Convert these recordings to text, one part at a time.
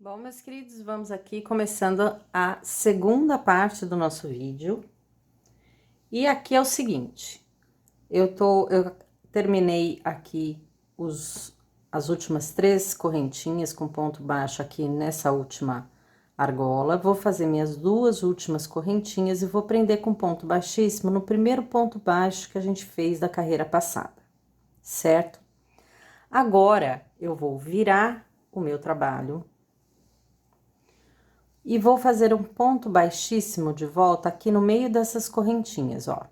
Bom, meus queridos, vamos aqui começando a segunda parte do nosso vídeo. E aqui é o seguinte, eu terminei aqui as últimas 3 correntinhas com ponto baixo aqui nessa última argola. Vou fazer minhas 2 últimas correntinhas e vou prender com ponto baixíssimo no primeiro ponto baixo que a gente fez da carreira passada, certo? Agora, eu vou virar o meu trabalho e vou fazer um ponto baixíssimo de volta aqui no meio dessas correntinhas, ó.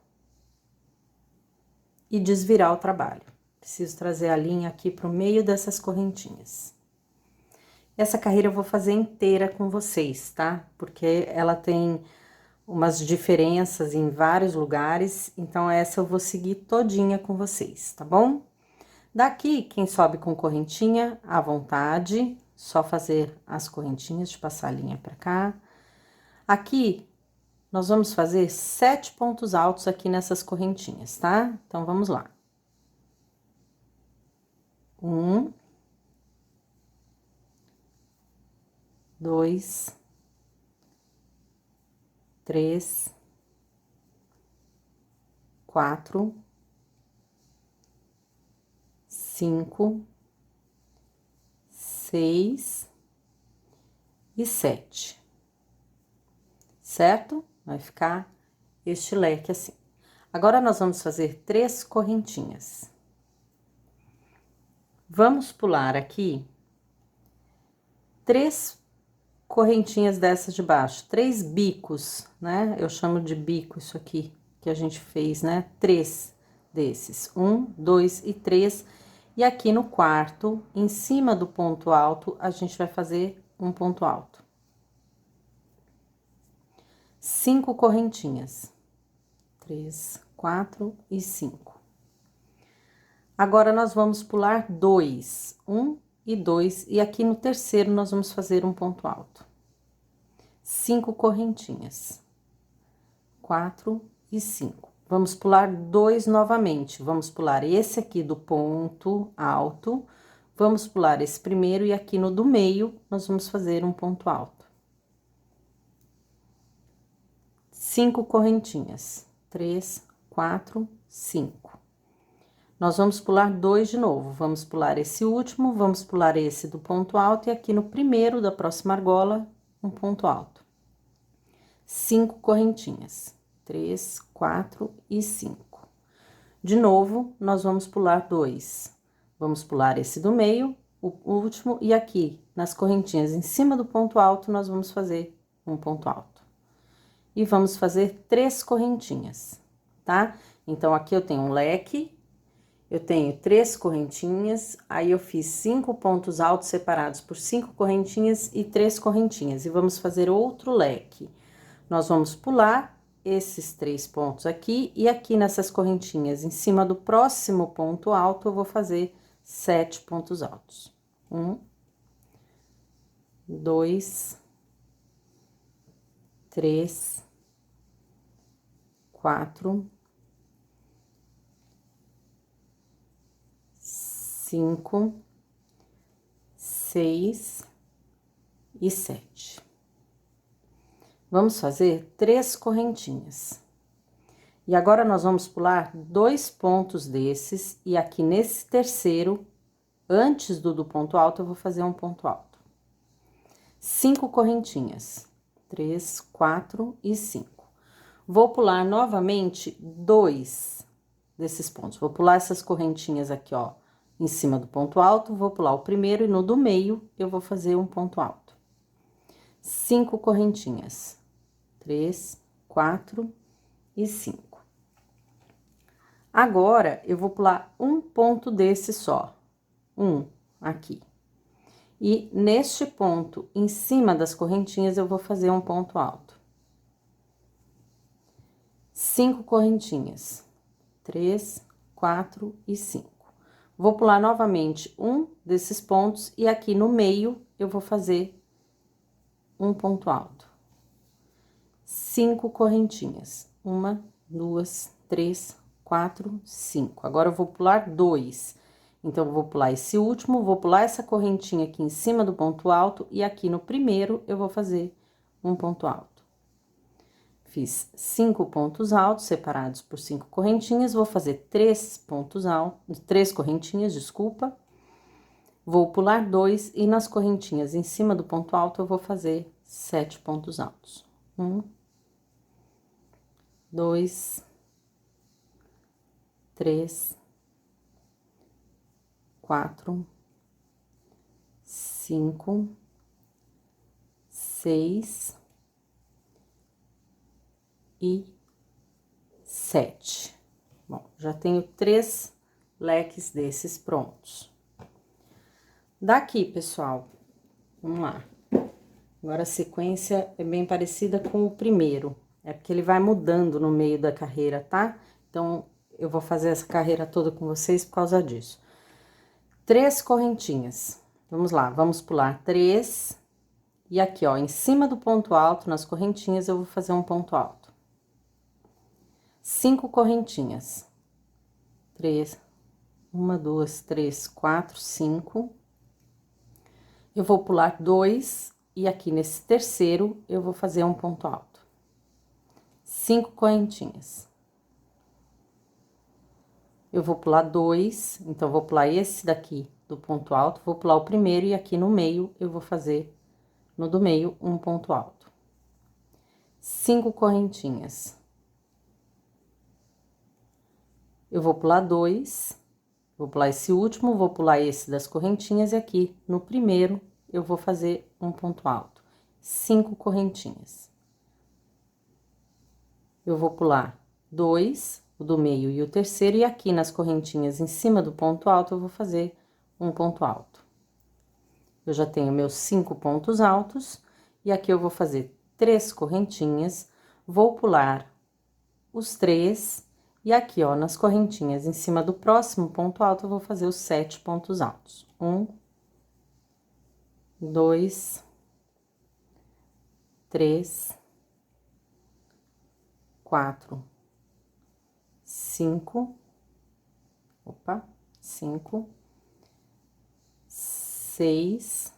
E desvirar o trabalho. Preciso trazer a linha aqui pro meio dessas correntinhas. Essa carreira eu vou fazer inteira com vocês, tá? Porque ela tem umas diferenças em vários lugares, então essa eu vou seguir todinha com vocês, tá bom? Daqui, quem sobe com correntinha, à vontade, só fazer as correntinhas, de passar a linha pra cá. Aqui, nós vamos fazer 7 pontos altos aqui nessas correntinhas, tá? Então, vamos lá. 1, 2, 3, 4, 5, 6 e 7. Certo? Vai ficar este leque assim. Agora, nós vamos fazer 3 correntinhas. Vamos pular aqui 3 correntinhas dessas de baixo, 3 bicos, né? Eu chamo de bico isso aqui que a gente fez, né? 3 desses, 1, 2 e 3. E aqui no quarto, em cima do ponto alto, a gente vai fazer um ponto alto. 5 correntinhas. 3, 4 e 5. Agora, nós vamos pular 2, 1 e 2, e aqui no terceiro nós vamos fazer um ponto alto. 5 correntinhas. 4 e 5. Vamos pular 2 novamente. Vamos pular esse aqui do ponto alto, vamos pular esse primeiro e aqui no do meio nós vamos fazer um ponto alto. 5 correntinhas. 3, 4, 5. Nós vamos pular 2 de novo. Vamos pular esse último, vamos pular esse do ponto alto e aqui no primeiro da próxima argola, um ponto alto. 5 correntinhas. 3, 4 e 5. De novo, nós vamos pular 2. Vamos pular esse do meio, o último, e aqui, nas correntinhas em cima do ponto alto, nós vamos fazer um ponto alto. E vamos fazer 3 correntinhas, tá? Então, aqui eu tenho um leque, eu tenho 3 correntinhas, aí eu fiz 5 pontos altos separados por 5 correntinhas e 3 correntinhas. E vamos fazer outro leque. Nós vamos pular esses 3 pontos aqui, e aqui nessas correntinhas, em cima do próximo ponto alto, eu vou fazer 7 pontos altos. 1, 2, 3, 4, 5, 6 e 7. Vamos fazer 3 correntinhas. E agora, nós vamos pular 2 pontos desses, e aqui nesse terceiro, antes do ponto alto, eu vou fazer um ponto alto. 5 correntinhas. 3, 4 e 5. Vou pular novamente 2 desses pontos. Vou pular essas correntinhas aqui, ó, em cima do ponto alto, vou pular o primeiro e no do meio eu vou fazer um ponto alto. 5 correntinhas. 3, 4 e 5. Agora, eu vou pular um ponto desse só. Aqui. E neste ponto, em cima das correntinhas, eu vou fazer um ponto alto. 5 correntinhas. 3, 4 e 5. Vou pular novamente um desses pontos e aqui no meio eu vou fazer um ponto alto. 5 correntinhas. 1, 2, 3, 4, 5. Agora eu vou pular 2. Então, eu vou pular esse último, vou pular essa correntinha aqui em cima do ponto alto e aqui no primeiro eu vou fazer um ponto alto. Fiz 5 pontos altos separados por 5 correntinhas, vou fazer 3 pontos altos, 3 correntinhas, desculpa. Vou pular 2 e nas correntinhas em cima do ponto alto eu vou fazer 7 pontos altos. 1, 2, 3, 4, 5, 6 e 7. Bom, já tenho 3 leques desses prontos. Daqui, pessoal, vamos lá. Agora a sequência é bem parecida com o primeiro, é porque ele vai mudando no meio da carreira, tá? Então, eu vou fazer essa carreira toda com vocês por causa disso. 3 correntinhas. Vamos lá, vamos pular 3. E aqui, ó, em cima do ponto alto, nas correntinhas, eu vou fazer um ponto alto. 5 correntinhas. 3, 1, 2, 3, 4, 5. Eu vou pular 2 e aqui nesse terceiro eu vou fazer um ponto alto. 5 correntinhas. Eu vou pular 2, então vou pular esse daqui do ponto alto, vou pular o primeiro e aqui no meio eu vou fazer, no do meio, um ponto alto. 5 correntinhas. Eu vou pular 2, vou pular esse último, vou pular esse das correntinhas e aqui no primeiro eu vou fazer um ponto alto. 5 correntinhas. Eu vou pular 2, o do meio e o terceiro, e aqui nas correntinhas em cima do ponto alto eu vou fazer um ponto alto. Eu já tenho meus 5 pontos altos, e aqui eu vou fazer 3 correntinhas, vou pular os 3, e aqui, ó, nas correntinhas em cima do próximo ponto alto, eu vou fazer os 7 pontos altos. 1, 2, 3, 4, 5, 5, 6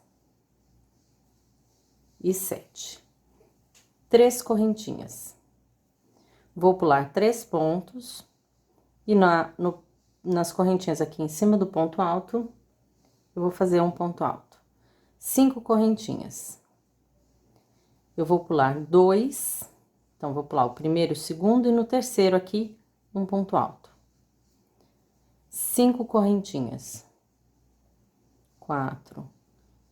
e 7. 3 correntinhas. Vou pular 3 pontos e nas correntinhas aqui em cima do ponto alto, eu vou fazer um ponto alto. 5 correntinhas. Eu vou pular 2, então, vou pular o primeiro, o segundo e no terceiro aqui, um ponto alto. 5 correntinhas. 4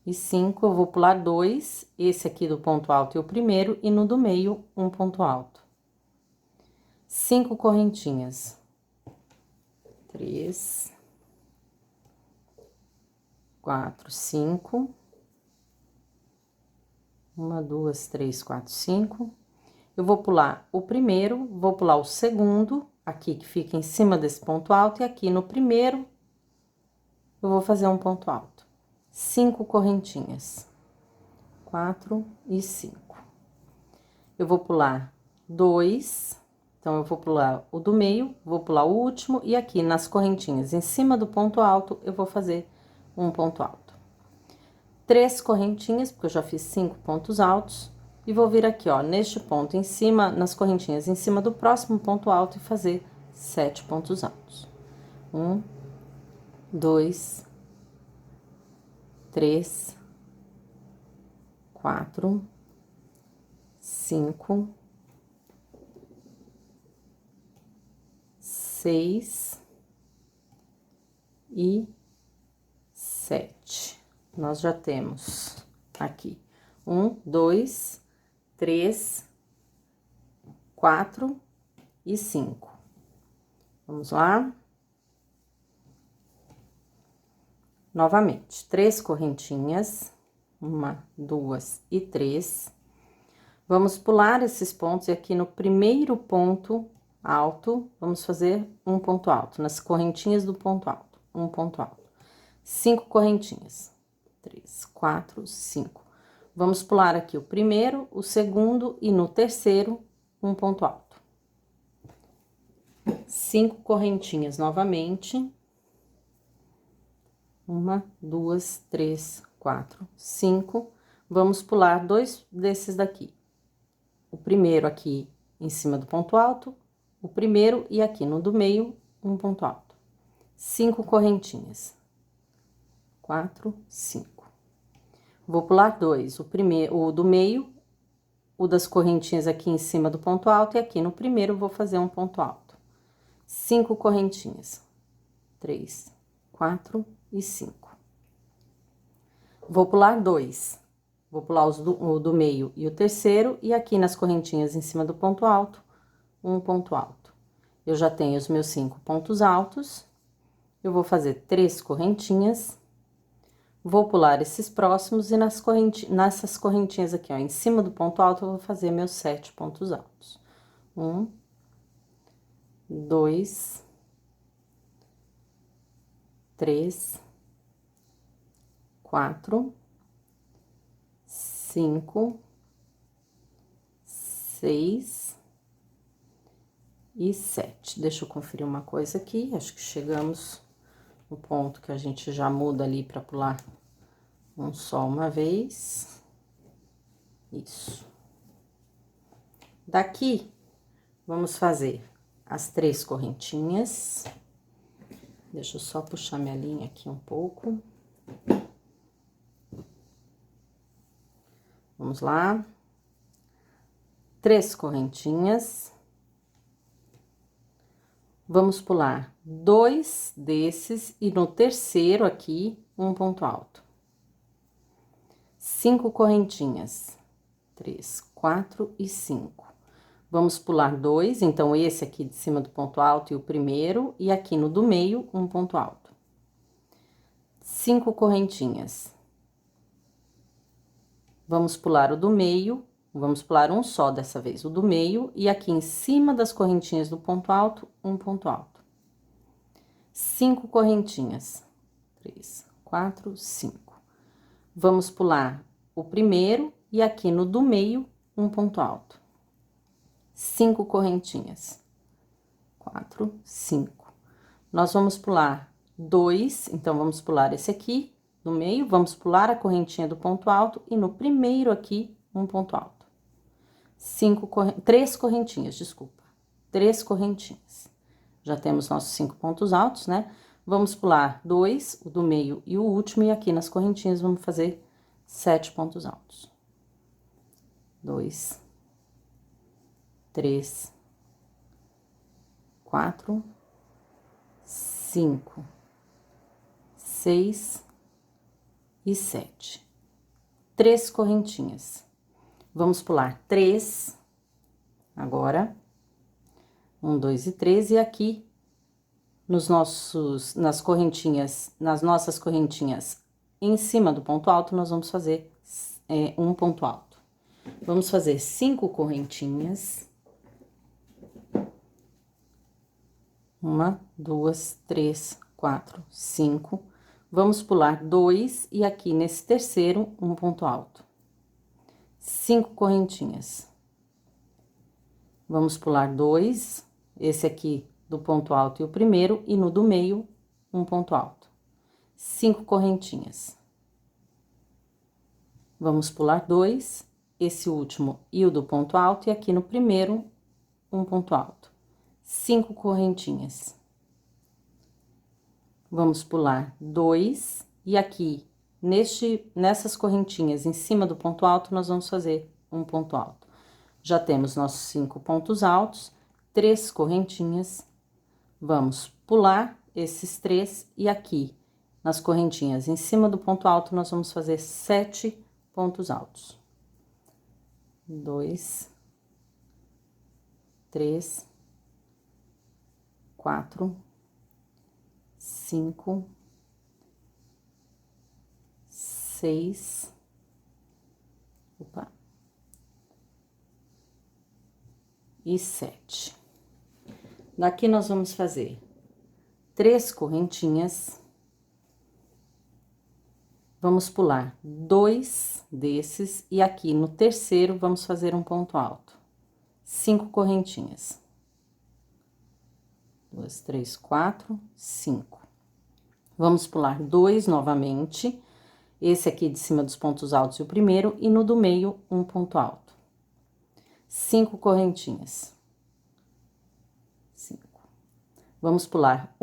e 5, eu vou pular 2, esse aqui do ponto alto e o primeiro, e no do meio, um ponto alto. 5 correntinhas. 3, 4, 5. 1, 2, 3, 4, 5. Eu vou pular o primeiro, vou pular o segundo, aqui que fica em cima desse ponto alto, e aqui no primeiro, eu vou fazer um ponto alto. 5 correntinhas. 4 e 5. Eu vou pular 2, então, eu vou pular o do meio, vou pular o último, e aqui nas correntinhas, em cima do ponto alto, eu vou fazer um ponto alto. 3 correntinhas, porque eu já fiz 5 pontos altos, e vou vir aqui, ó, neste ponto em cima, nas correntinhas em cima do próximo ponto alto e fazer 7 pontos altos. 1, 2, 3, 4, 5, 6 e 7. Nós já temos aqui 1, 2, 3, 4 e 5. Vamos lá. Novamente, 3 correntinhas, 1, 2 e 3. Vamos pular esses pontos e aqui no primeiro ponto alto, vamos fazer um ponto alto, nas correntinhas do ponto alto, um ponto alto. 5 correntinhas, 3, 4, 5. Vamos pular aqui o primeiro, o segundo e no terceiro, um ponto alto. 5 correntinhas novamente. Uma, duas, três, quatro, cinco. Vamos pular dois desses daqui. O primeiro aqui em cima do ponto alto, o primeiro e aqui no do meio, um ponto alto. 5 correntinhas. 4, 5. Vou pular dois, o do meio, o das correntinhas aqui em cima do ponto alto e aqui no primeiro vou fazer um ponto alto. 5 correntinhas. 3, 4 e 5. Vou pular dois. Vou pular o do meio e o terceiro, e aqui nas correntinhas em cima do ponto alto, um ponto alto. Eu já tenho os meus 5 pontos altos. Eu vou fazer 3 correntinhas. Vou pular esses próximos e nessas correntinhas aqui, ó, em cima do ponto alto, eu vou fazer meus 7 pontos altos. 1, 2, 3, 4, 5, 6 e 7. Deixa eu conferir uma coisa aqui, acho que chegamos no ponto que a gente já muda ali para pular um só uma vez. Isso. Daqui, vamos fazer as 3 correntinhas. Deixa eu só puxar minha linha aqui um pouco. Vamos lá. 3 correntinhas. Vamos pular 2 desses e no terceiro aqui, um ponto alto. 5 correntinhas. 3, 4 e 5. Vamos pular 2, então esse aqui de cima do ponto alto e o primeiro, e aqui no do meio, um ponto alto. 5 correntinhas. Vamos pular o do meio, vamos pular um só dessa vez, o do meio, e aqui em cima das correntinhas do ponto alto, um ponto alto. 5 correntinhas. 3, 4, 5. Vamos pular o primeiro e aqui no do meio, um ponto alto. 5 correntinhas. 4, 5. Nós vamos pular 2, então vamos pular esse aqui no meio, vamos pular a correntinha do ponto alto e no primeiro aqui, um ponto alto. 3 correntinhas, desculpa. 3 correntinhas. Já temos nossos 5 pontos altos, né? Vamos pular 2, o do meio e o último, e aqui nas correntinhas vamos fazer 7 pontos altos. 2, 3, 4, 5, 6 e 7. 3 correntinhas. Vamos pular 3 agora. 1, 2 e 3, e aqui nas nossas correntinhas em cima do ponto alto, nós vamos fazer um ponto alto. Vamos fazer 5 correntinhas. 1, 2, 3, 4, 5. Vamos pular 2 e aqui nesse terceiro, um ponto alto. 5 correntinhas. Vamos pular 2, esse aqui do ponto alto e o primeiro, e no do meio, um ponto alto. 5 correntinhas. Vamos pular 2, esse último e o do ponto alto, e aqui no primeiro, um ponto alto. 5 correntinhas. Vamos pular 2, e aqui, nessas correntinhas em cima do ponto alto, nós vamos fazer um ponto alto. Já temos nossos 5 pontos altos, 3 correntinhas. Vamos pular esses 3, e aqui, nas correntinhas em cima do ponto alto, nós vamos fazer 7 pontos altos. 2, 3, 4, 5, 6, e 7. Daqui nós vamos fazer 3 correntinhas. Vamos pular 2 desses, e aqui no terceiro vamos fazer um ponto alto. 5 correntinhas. 2, 3, 4, 5. Vamos pular 2 novamente, esse aqui de cima dos pontos altos e o primeiro, e no do meio, um ponto alto. 5 correntinhas. 5. Vamos pular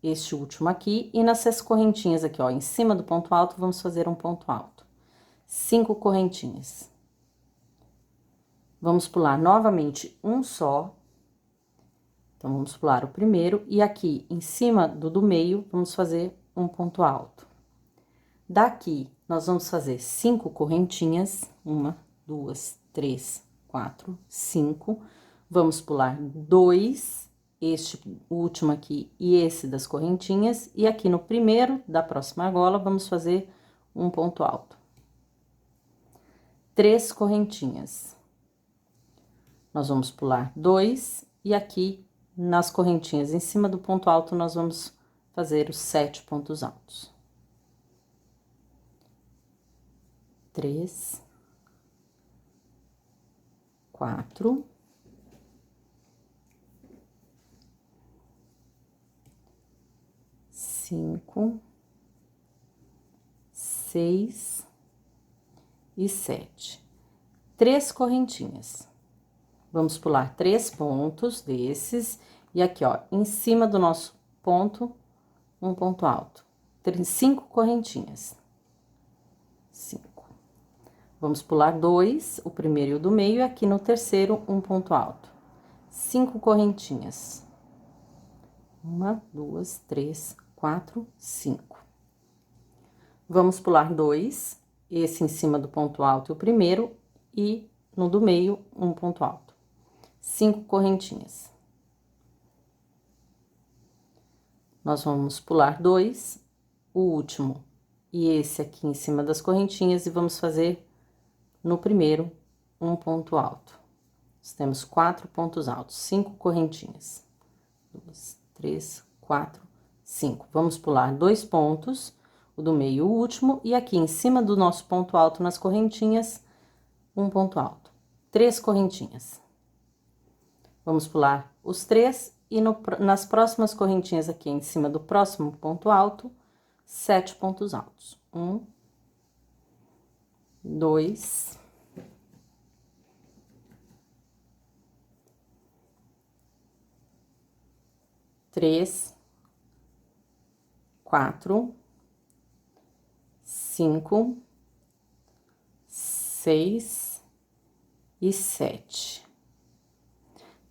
este último aqui, e nessas correntinhas aqui, ó, em cima do ponto alto, vamos fazer um ponto alto. 5 correntinhas. Vamos pular novamente um só. Então, vamos pular o primeiro, e aqui, em cima do meio, vamos fazer um ponto alto. Daqui, nós vamos fazer 5 correntinhas, 1, 2, 3, 4, 5. Vamos pular 2, este último aqui e esse das correntinhas, e aqui no primeiro da próxima argola, vamos fazer um ponto alto. 3 correntinhas. Nós vamos pular 2, e aqui nas correntinhas em cima do ponto alto, nós vamos fazer os 7 pontos altos. 3, 4, 5, 6 e 7. 3 correntinhas. Vamos pular 3 pontos desses, e aqui, ó, em cima do nosso ponto, um ponto alto. 5 correntinhas. 5. Vamos pular 2, o primeiro e o do meio, e aqui no terceiro, um ponto alto. 5 correntinhas. 1, 2, 3, 4, 5. Vamos pular 2, esse em cima do ponto alto e o primeiro, e no do meio, um ponto alto. 5 correntinhas. Nós vamos pular 2, o último, e esse aqui em cima das correntinhas, e vamos fazer no primeiro um ponto alto. Nós temos 4 pontos altos, 5 correntinhas. 2, 3, 4, 5. Vamos pular 2 pontos, o do meio, o último, e aqui em cima do nosso ponto alto nas correntinhas, um ponto alto. 3 correntinhas. Vamos pular os 3, e nas próximas correntinhas aqui em cima do próximo ponto alto, 7 pontos altos. 1, 2, 3, 4, 5, 6 e 7.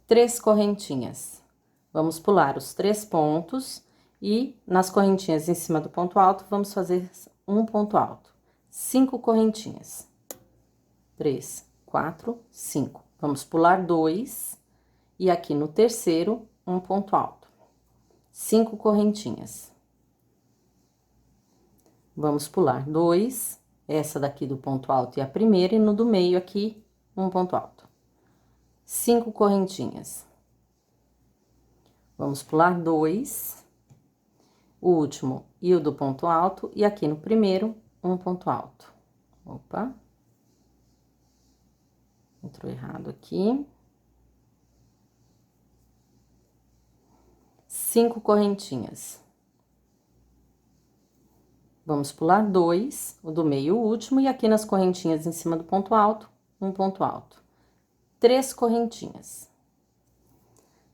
3 correntinhas. Vamos pular os 3 pontos, e nas correntinhas em cima do ponto alto, vamos fazer um ponto alto. 5 correntinhas. 3, 4, 5. Vamos pular 2, e aqui no terceiro, um ponto alto. 5 correntinhas. Vamos pular 2, essa daqui do ponto alto e a primeira, e no do meio aqui, um ponto alto. 5 correntinhas. Vamos pular 2, o último e o do ponto alto, e aqui no primeiro, um ponto alto. Opa! Entrou errado aqui. 5 correntinhas. Vamos pular 2, o do meio, o último, e aqui nas correntinhas em cima do ponto alto, um ponto alto. 3 correntinhas.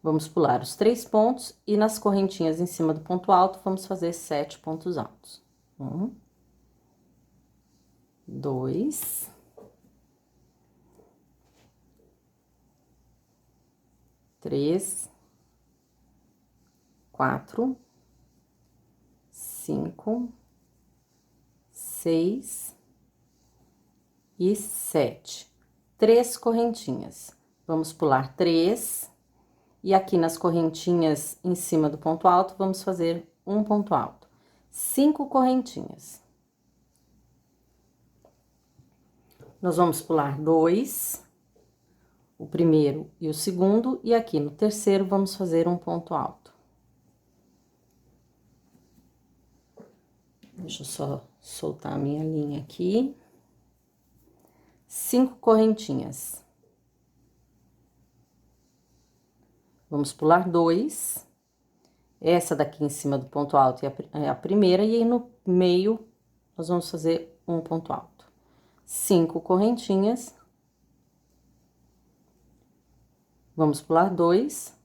Vamos pular os 3 pontos, e nas correntinhas em cima do ponto alto, vamos fazer 7 pontos altos. 1, 2, 3, 4, 5, 6 e 7. 3 correntinhas. Vamos pular 3, e aqui nas correntinhas em cima do ponto alto, vamos fazer um ponto alto. 5 correntinhas. Nós vamos pular 2, o primeiro e o segundo, e aqui no terceiro, vamos fazer um ponto alto. Deixa eu só soltar a minha linha aqui. 5 correntinhas. Vamos pular 2, Essa daqui em cima do ponto alto é a primeira, e aí no meio nós vamos fazer um ponto alto. 5 correntinhas. Vamos pular 2,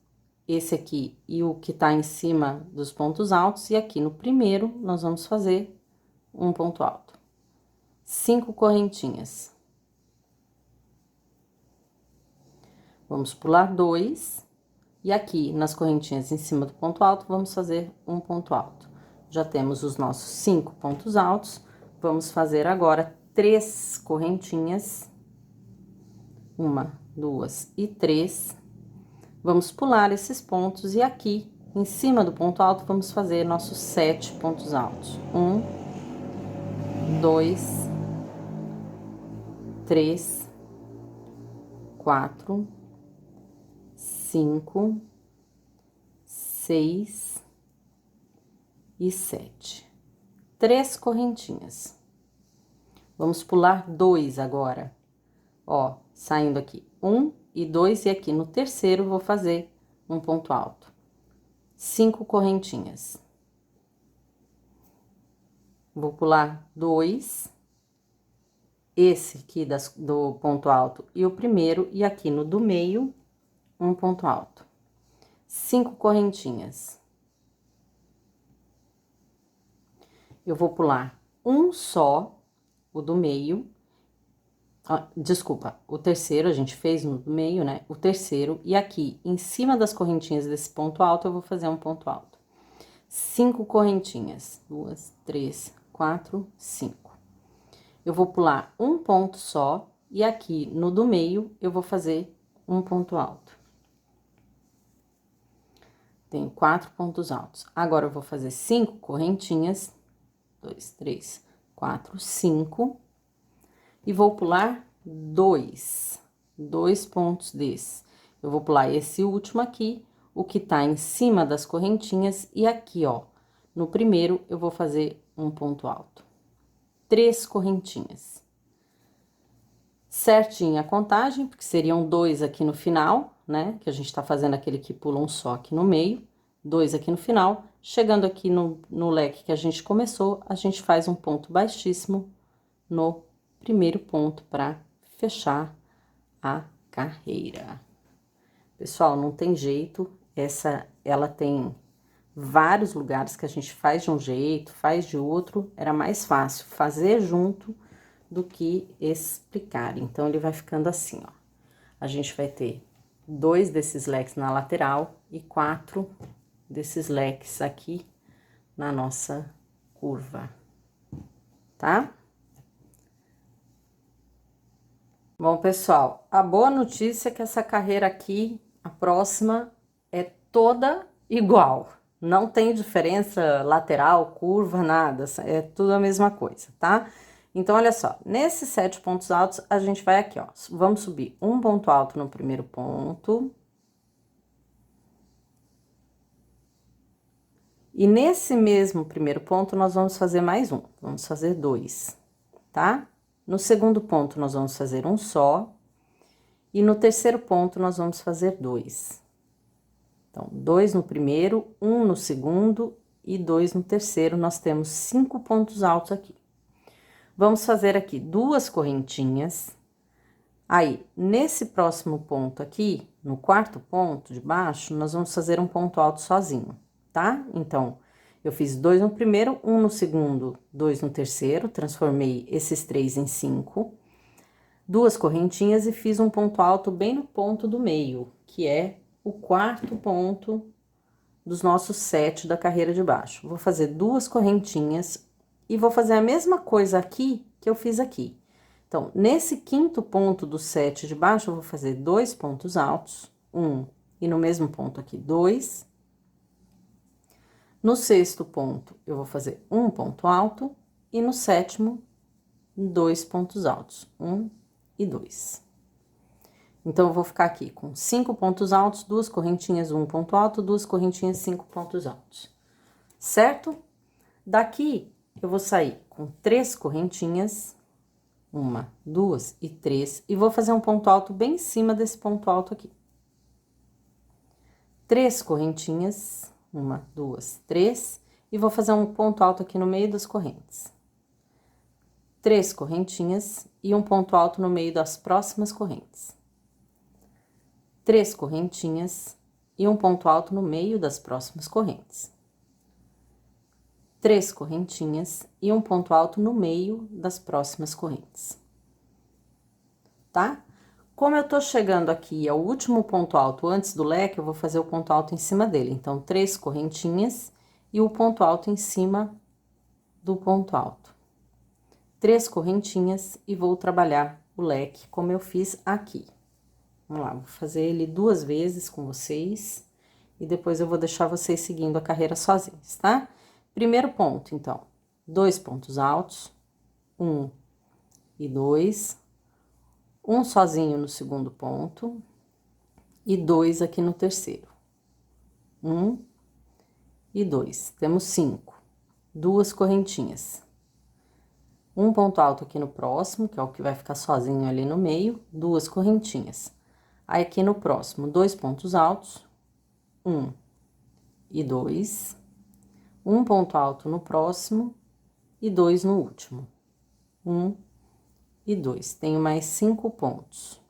esse aqui e o que tá em cima dos pontos altos, e aqui no primeiro nós vamos fazer um ponto alto. 5 correntinhas. Vamos pular 2, e aqui nas correntinhas em cima do ponto alto, vamos fazer um ponto alto. Já temos os nossos 5 pontos altos, vamos fazer agora 3 correntinhas. 1, 2 e 3. Vamos pular esses pontos, e aqui em cima do ponto alto vamos fazer nossos 7 pontos altos. 1, 2, 3, 4, 5, 6 e 7. 3 correntinhas. Vamos pular 2 agora. Ó, saindo aqui 1 e 2, e aqui no terceiro vou fazer um ponto alto. 5 correntinhas. Vou pular 2, esse aqui do ponto alto e o primeiro, e aqui no do meio, um ponto alto. 5 correntinhas. Eu vou pular um só, o do meio. Desculpa, o terceiro a gente fez no meio, né? O terceiro, e aqui em cima das correntinhas desse ponto alto eu vou fazer um ponto alto. 5 correntinhas. 2, 3, 4, 5. Eu vou pular um ponto só, e aqui no do meio eu vou fazer um ponto alto. Tenho 4 pontos altos. Agora eu vou fazer 5 correntinhas. 2, 3, 4, 5. E vou pular 2 pontos desses. Eu vou pular esse último aqui, o que tá em cima das correntinhas, e aqui, ó, no primeiro eu vou fazer um ponto alto. 3 correntinhas. Certinha a contagem, porque seriam 2 aqui no final, né? Que a gente tá fazendo aquele que pula um só aqui no meio, 2 aqui no final. Chegando aqui no leque que a gente começou, a gente faz um ponto baixíssimo no primeiro ponto para fechar a carreira. Pessoal, não tem jeito, ela tem vários lugares que a gente faz de um jeito, faz de outro, era mais fácil fazer junto do que explicar. Então, ele vai ficando assim, ó. A gente vai ter 2 desses leques na lateral e 4 desses leques aqui na nossa curva, tá? Bom, pessoal, a boa notícia é que essa carreira aqui, a próxima, é toda igual. Não tem diferença lateral, curva, nada. É tudo a mesma coisa, tá? Então, olha só, nesses 7 pontos altos, a gente vai aqui, ó. Vamos subir um ponto alto no primeiro ponto. E nesse mesmo primeiro ponto, nós vamos fazer mais um. Vamos fazer 2, tá? No segundo ponto, nós vamos fazer um só. E no terceiro ponto, nós vamos fazer 2. Então, 2 no primeiro, 1 no segundo e 2 no terceiro. Nós temos 5 pontos altos aqui. Vamos fazer aqui 2 correntinhas. Aí, nesse próximo ponto aqui, no quarto ponto de baixo, nós vamos fazer um ponto alto sozinho, tá? Então, eu fiz 2 no primeiro, 1 no segundo, 2 no terceiro, transformei esses 3 em 5. 2 correntinhas e fiz um ponto alto bem no ponto do meio, que é o quarto ponto dos nossos 7 da carreira de baixo. Vou fazer 2 correntinhas e vou fazer a mesma coisa aqui que eu fiz aqui. Então, nesse quinto ponto do 7 de baixo, eu vou fazer 2 pontos altos, 1, e no mesmo ponto aqui, 2. No sexto ponto, eu vou fazer um ponto alto, e no sétimo, 2 pontos altos, 1 e 2. Então, eu vou ficar aqui com 5 pontos altos, 2 correntinhas, 1 ponto alto, 2 correntinhas, 5 pontos altos, certo? Daqui, eu vou sair com 3 correntinhas, 1, 2 e 3, e vou fazer um ponto alto bem em cima desse ponto alto aqui. 3 correntinhas, Uma, duas, três. E vou fazer um ponto alto aqui no meio das correntes. 3 correntinhas e um ponto alto no meio das próximas correntes. 3 correntinhas e um ponto alto no meio das próximas correntes. 3 correntinhas e um ponto alto no meio das próximas correntes. Tá? Como eu tô chegando aqui ao último ponto alto antes do leque, eu vou fazer o ponto alto em cima dele. Então, 3 correntinhas e o ponto alto em cima do ponto alto. 3 correntinhas e vou trabalhar o leque como eu fiz aqui. Vamos lá, vou fazer ele 2 vezes com vocês e depois eu vou deixar vocês seguindo a carreira sozinhos, tá? Primeiro ponto, então, 2 pontos altos, 1 e 2, um sozinho no segundo ponto e 2 aqui no terceiro. 1 e 2, temos 5, 2 correntinhas. Um ponto alto aqui no próximo, que é o que vai ficar sozinho ali no meio, 2 correntinhas. Aí, aqui no próximo, 2 pontos altos, 1 e 2. Um ponto alto no próximo e 2 no último. 1 e 2. Tenho mais 5 pontos.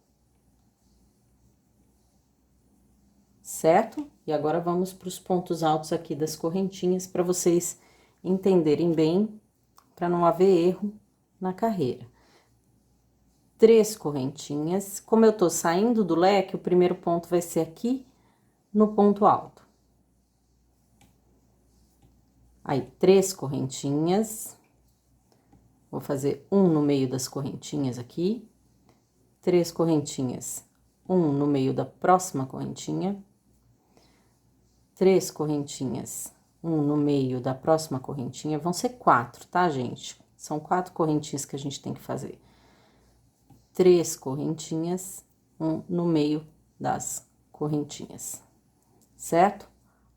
Certo? E agora, vamos para os pontos altos aqui das correntinhas, para vocês entenderem bem, para não haver erro na carreira. 3 correntinhas. Como eu tô saindo do leque, o primeiro ponto vai ser aqui no ponto alto. Aí, 3 correntinhas. Vou fazer um no meio das correntinhas aqui. 3 correntinhas, um no meio da próxima correntinha. 3 correntinhas, um no meio da próxima correntinha. Vão ser 4, tá, gente? São 4 correntinhas que a gente tem que fazer. 3 correntinhas, um no meio das correntinhas, certo?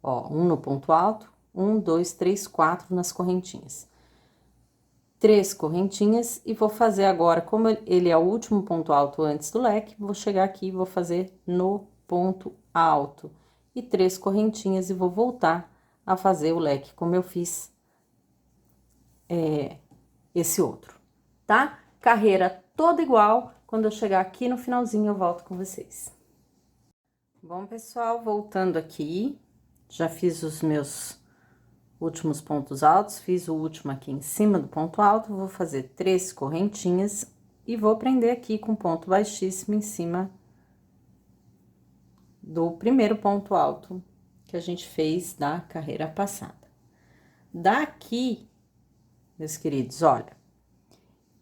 Ó, um no ponto alto, 1, 2, 3, 4 nas correntinhas. 3 correntinhas e vou fazer agora, como ele é o último ponto alto antes do leque, vou chegar aqui e vou fazer no ponto alto. E 3 correntinhas e vou voltar a fazer o leque como eu fiz esse outro, tá? Carreira toda igual, quando eu chegar aqui no finalzinho eu volto com vocês. Bom, pessoal, voltando aqui, já fiz os meus últimos pontos altos, fiz o último aqui em cima do ponto alto, vou fazer 3 correntinhas e vou prender aqui com ponto baixíssimo em cima do primeiro ponto alto que a gente fez da carreira passada. Daqui, meus queridos, olha,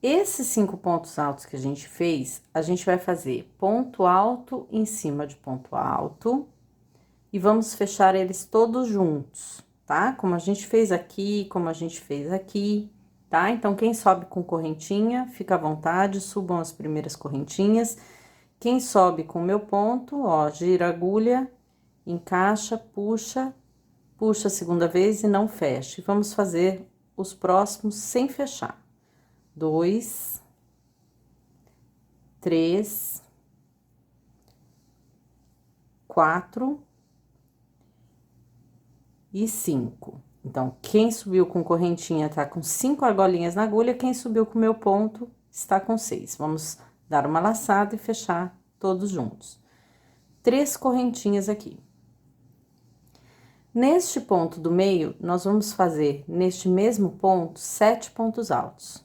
esses 5 pontos altos que a gente fez, a gente vai fazer ponto alto em cima de ponto alto e vamos fechar eles todos juntos, tá? Como a gente fez aqui, como a gente fez aqui, tá? Então, quem sobe com correntinha, fica à vontade, subam as primeiras correntinhas. Quem sobe com o meu ponto, ó, gira a agulha, encaixa, puxa, puxa a segunda vez e não fecha. E vamos fazer os próximos sem fechar. 2, 3, 4 e 5. Então, quem subiu com correntinha tá com 5 argolinhas na agulha, quem subiu com o meu ponto está com 6. Vamos dar uma laçada e fechar todos juntos. 3 correntinhas aqui. Neste ponto do meio, nós vamos fazer, neste mesmo ponto, 7 pontos altos.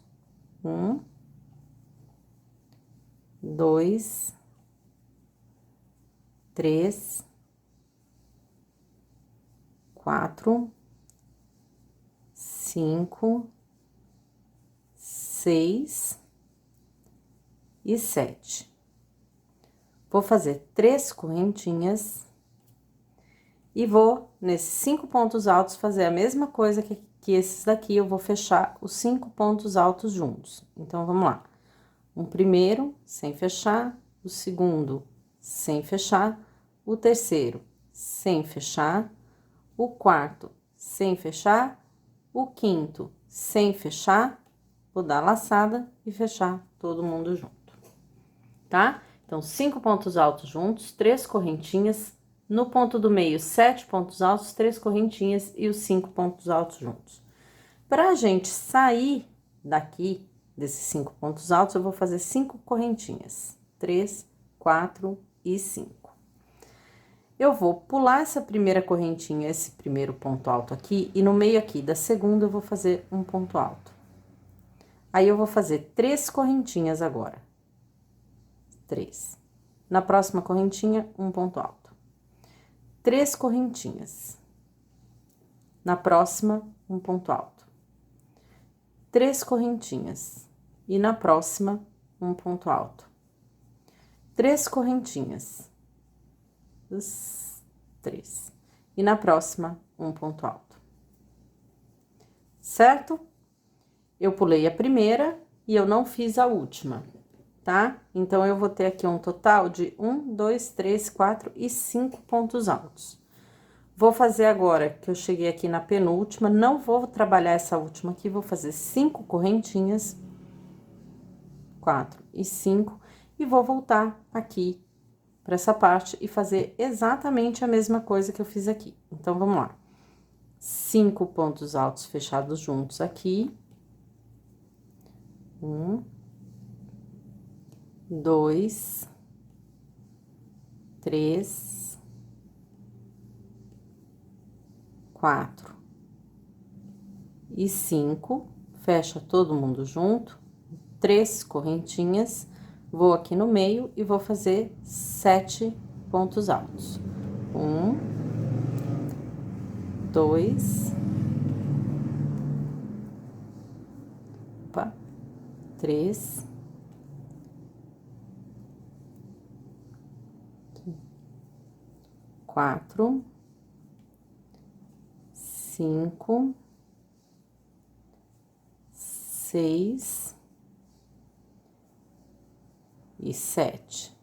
1, 2, 3, 4, 5, 6 e 7. Vou fazer 3 correntinhas e vou, nesses 5 pontos altos, fazer a mesma coisa que esses daqui, eu vou fechar os 5 pontos altos juntos. Então, vamos lá. Um primeiro, sem fechar, o segundo, sem fechar, o terceiro, sem fechar, o quarto, sem fechar, o quinto, sem fechar, vou dar laçada e fechar todo mundo junto, tá? Então, 5 pontos altos juntos, 3 correntinhas, No ponto do meio, 7 pontos altos, 3 correntinhas e os 5 pontos altos juntos. Pra gente sair daqui, desses 5 pontos altos, eu vou fazer 5 correntinhas. 3, 4 e 5. Eu vou pular essa primeira correntinha, esse primeiro ponto alto aqui, e no meio aqui da segunda eu vou fazer um ponto alto. Aí, eu vou fazer 3 correntinhas agora. 3. Na próxima correntinha, um ponto alto. 3 correntinhas. Na próxima, um ponto alto. 3 correntinhas. E na próxima, um ponto alto. 3 correntinhas. 3. E na próxima, um ponto alto. Certo? Eu pulei a primeira e eu não fiz a última, tá? Então, eu vou ter aqui um total de 1, 2, 3, 4 e 5 pontos altos. Vou fazer agora, que eu cheguei aqui na penúltima, não vou trabalhar essa última aqui, vou fazer 5 correntinhas, 4 e 5, e vou voltar aqui para essa parte e fazer exatamente a mesma coisa que eu fiz aqui. Então, vamos lá. 5 pontos altos fechados juntos aqui. 1, 2, 3, 4 e 5. Fecha todo mundo junto. 3 correntinhas. Vou aqui no meio e vou fazer 7 pontos altos. 1, 2, 3, 4, 5, 6 e 7.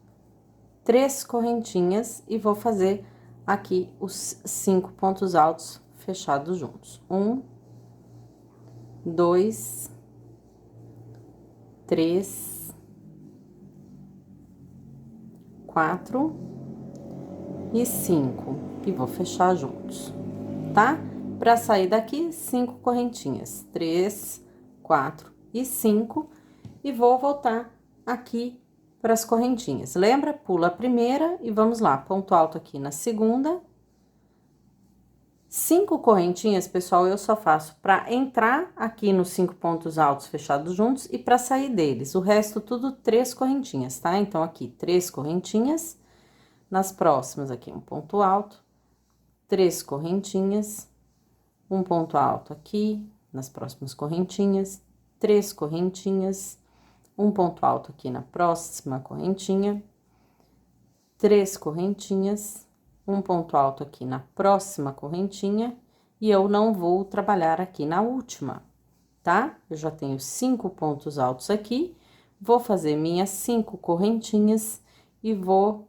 3 correntinhas e vou fazer aqui os 5 pontos altos fechados juntos. 1, 2, 3, 4 e 5. E vou fechar juntos, tá? Pra sair daqui, 5 correntinhas. 3, 4 e 5. E vou voltar aqui para as correntinhas. Lembra? Pula a primeira e vamos lá. Ponto alto aqui na segunda. 5 correntinhas, pessoal, eu só faço para entrar aqui nos 5 pontos altos fechados juntos e para sair deles. O resto tudo 3 correntinhas, tá? Então, aqui 3 correntinhas. Nas próximas, aqui um ponto alto. 3 correntinhas. Um ponto alto aqui. Nas próximas correntinhas. 3 correntinhas. Um ponto alto aqui na próxima correntinha. 3 correntinhas. Um ponto alto aqui na próxima correntinha, e eu não vou trabalhar aqui na última, tá? Eu já tenho 5 pontos altos aqui, vou fazer minhas 5 correntinhas e vou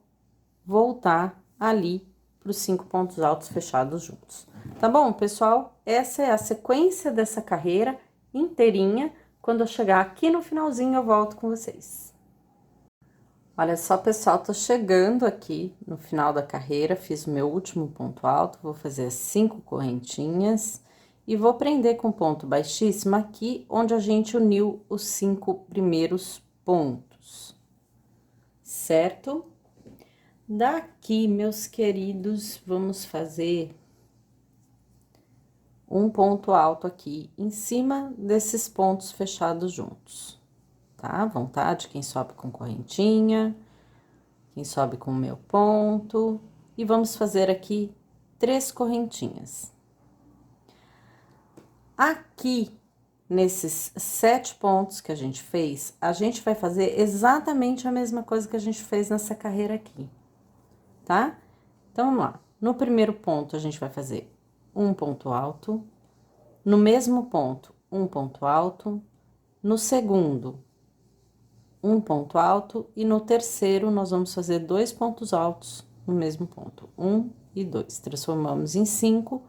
voltar ali para os 5 pontos altos fechados juntos. Tá bom, pessoal? Essa é a sequência dessa carreira inteirinha. Quando eu chegar aqui no finalzinho, eu volto com vocês. Olha só, pessoal, tô chegando aqui no final da carreira, fiz o meu último ponto alto, vou fazer as 5 correntinhas e vou prender com ponto baixíssimo aqui, onde a gente uniu os 5 primeiros pontos, certo? Daqui, meus queridos, vamos fazer um ponto alto aqui em cima desses pontos fechados juntos. Tá? À vontade, quem sobe com correntinha, quem sobe com o meu ponto. E vamos fazer aqui 3 correntinhas. Aqui, nesses 7 pontos que a gente fez, a gente vai fazer exatamente a mesma coisa que a gente fez nessa carreira aqui, tá? Então, vamos lá. No primeiro ponto, a gente vai fazer um ponto alto. No mesmo ponto, um ponto alto. No segundo, um ponto alto, e no terceiro nós vamos fazer 2 pontos altos no mesmo ponto, 1 e 2. Transformamos em 5,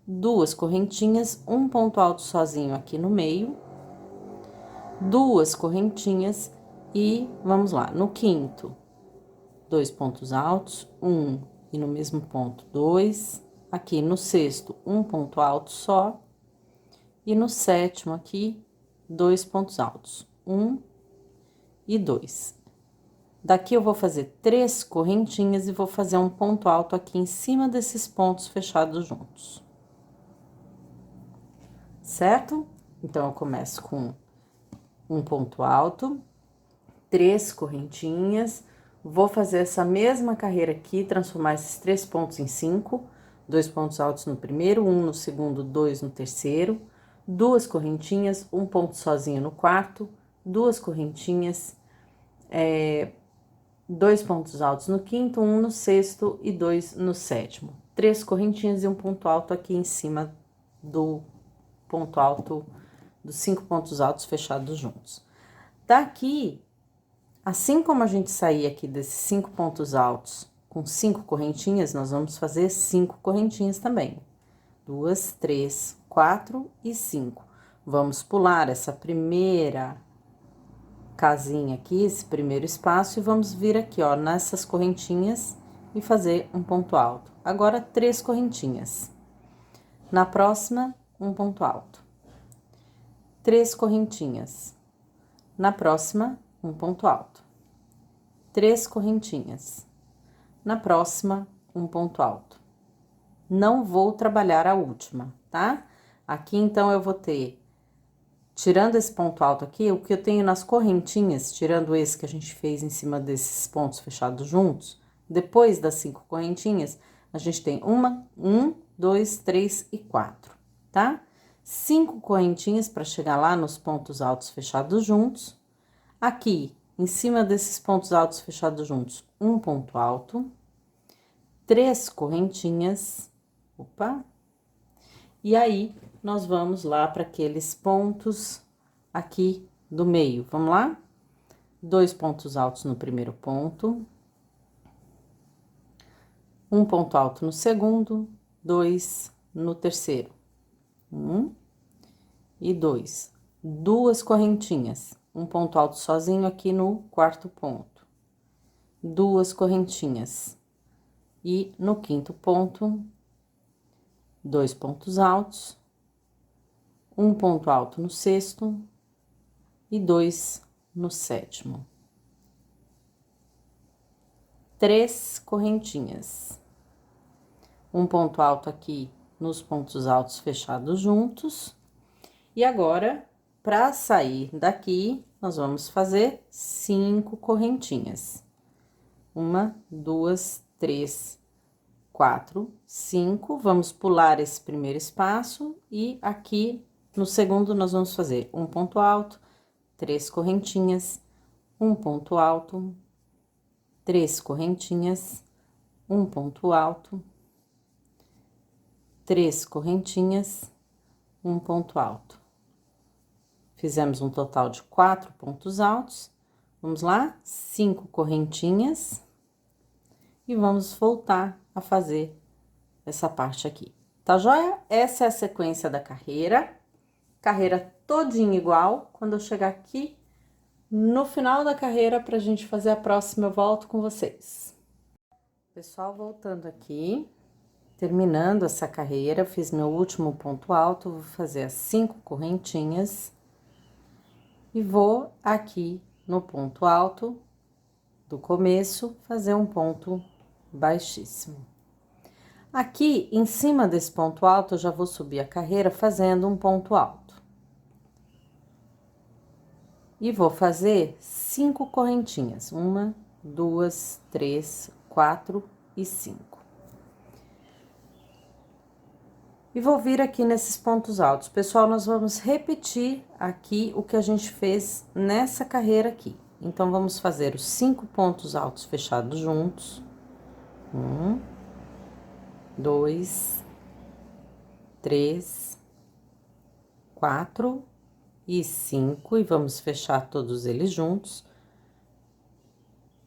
2 correntinhas, um ponto alto sozinho aqui no meio, 2 correntinhas e vamos lá, no quinto, 2 pontos altos, 1 e no mesmo ponto, 2. Aqui no sexto, um ponto alto só. E no sétimo aqui, 2 pontos altos, 1 e 2. Daqui eu vou fazer 3 correntinhas e vou fazer um ponto alto aqui em cima desses pontos fechados juntos. Certo? Então, eu começo com um ponto alto, 3 correntinhas, vou fazer essa mesma carreira aqui, transformar esses 3 pontos em 5, 2 pontos altos no primeiro, 1 no segundo, 2 no terceiro, 2 correntinhas, um ponto sozinho no quarto, 2 correntinhas, 2 pontos altos no quinto, 1 no sexto e 2 no sétimo. 3 correntinhas e um ponto alto aqui em cima do ponto alto, dos 5 pontos altos fechados juntos. Daqui, assim como a gente sair aqui desses 5 pontos altos com 5 correntinhas, nós vamos fazer 5 correntinhas também. 2, 3, 4 e 5. Vamos pular essa primeira casinha aqui, esse primeiro espaço, e vamos vir aqui, ó, nessas correntinhas e fazer um ponto alto. Agora, 3 correntinhas. Na próxima, um ponto alto. 3 correntinhas. Na próxima, um ponto alto. 3 correntinhas. Na próxima, um ponto alto. Não vou trabalhar a última, tá? Aqui, então, eu vou ter, tirando esse ponto alto aqui, o que eu tenho nas correntinhas, tirando esse que a gente fez em cima desses pontos fechados juntos, depois das 5 correntinhas, a gente tem 1, 2, 3 e 4, tá? 5 correntinhas para chegar lá nos pontos altos fechados juntos. Aqui, em cima desses pontos altos fechados juntos, um ponto alto, 3 correntinhas, opa, e aí nós vamos lá para aqueles pontos aqui do meio, vamos lá? 2 pontos altos no primeiro ponto, um ponto alto no segundo, 2 no terceiro, 1 e 2, 2 correntinhas, um ponto alto sozinho aqui no quarto ponto, 2 correntinhas, e no quinto ponto, 2 pontos altos, um ponto alto no sexto e 2 no sétimo. 3 correntinhas, um ponto alto aqui nos pontos altos fechados juntos. E agora, para sair daqui, nós vamos fazer 5 correntinhas. 1, 2, 3, 4, 5. Vamos pular esse primeiro espaço e aqui no segundo nós vamos fazer um ponto alto, 3 correntinhas, um ponto alto, 3 correntinhas, um ponto alto, 3 correntinhas, um ponto alto. Fizemos um total de 4 pontos altos. Vamos lá? 5 correntinhas. E vamos voltar a fazer essa parte aqui. Tá joia? Essa é a sequência da carreira. Carreira todinha igual. Quando eu chegar aqui, no final da carreira, pra gente fazer a próxima, eu volto com vocês. Pessoal, voltando aqui, terminando essa carreira, fiz meu último ponto alto, vou fazer as 5 correntinhas. E vou aqui no ponto alto do começo, fazer um ponto baixíssimo. Aqui, em cima desse ponto alto, eu já vou subir a carreira fazendo um ponto alto. E vou fazer 5 correntinhas. 1, 2, 3, 4 e 5. E vou vir aqui nesses pontos altos. Pessoal, nós vamos repetir aqui o que a gente fez nessa carreira aqui. Então, vamos fazer os 5 pontos altos fechados juntos. 1, 2, 3, 4 e 5. E vamos fechar todos eles juntos.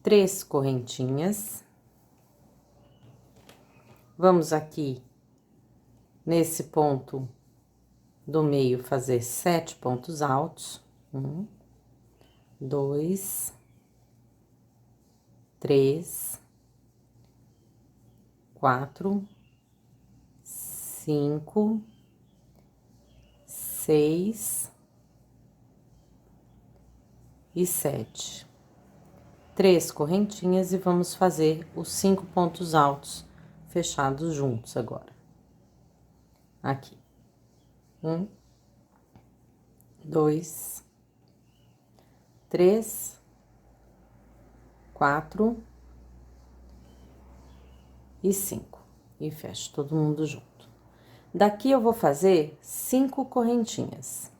3 correntinhas. Vamos aqui nesse ponto do meio, fazer 7 pontos altos. 1, 2, 3, 4, 5, 6 e 7. 3 correntinhas e vamos fazer os 5 pontos altos fechados juntos agora. Aqui. 1, 2, 3, 4 e 5. E fecho todo mundo junto. Daqui eu vou fazer 5 correntinhas.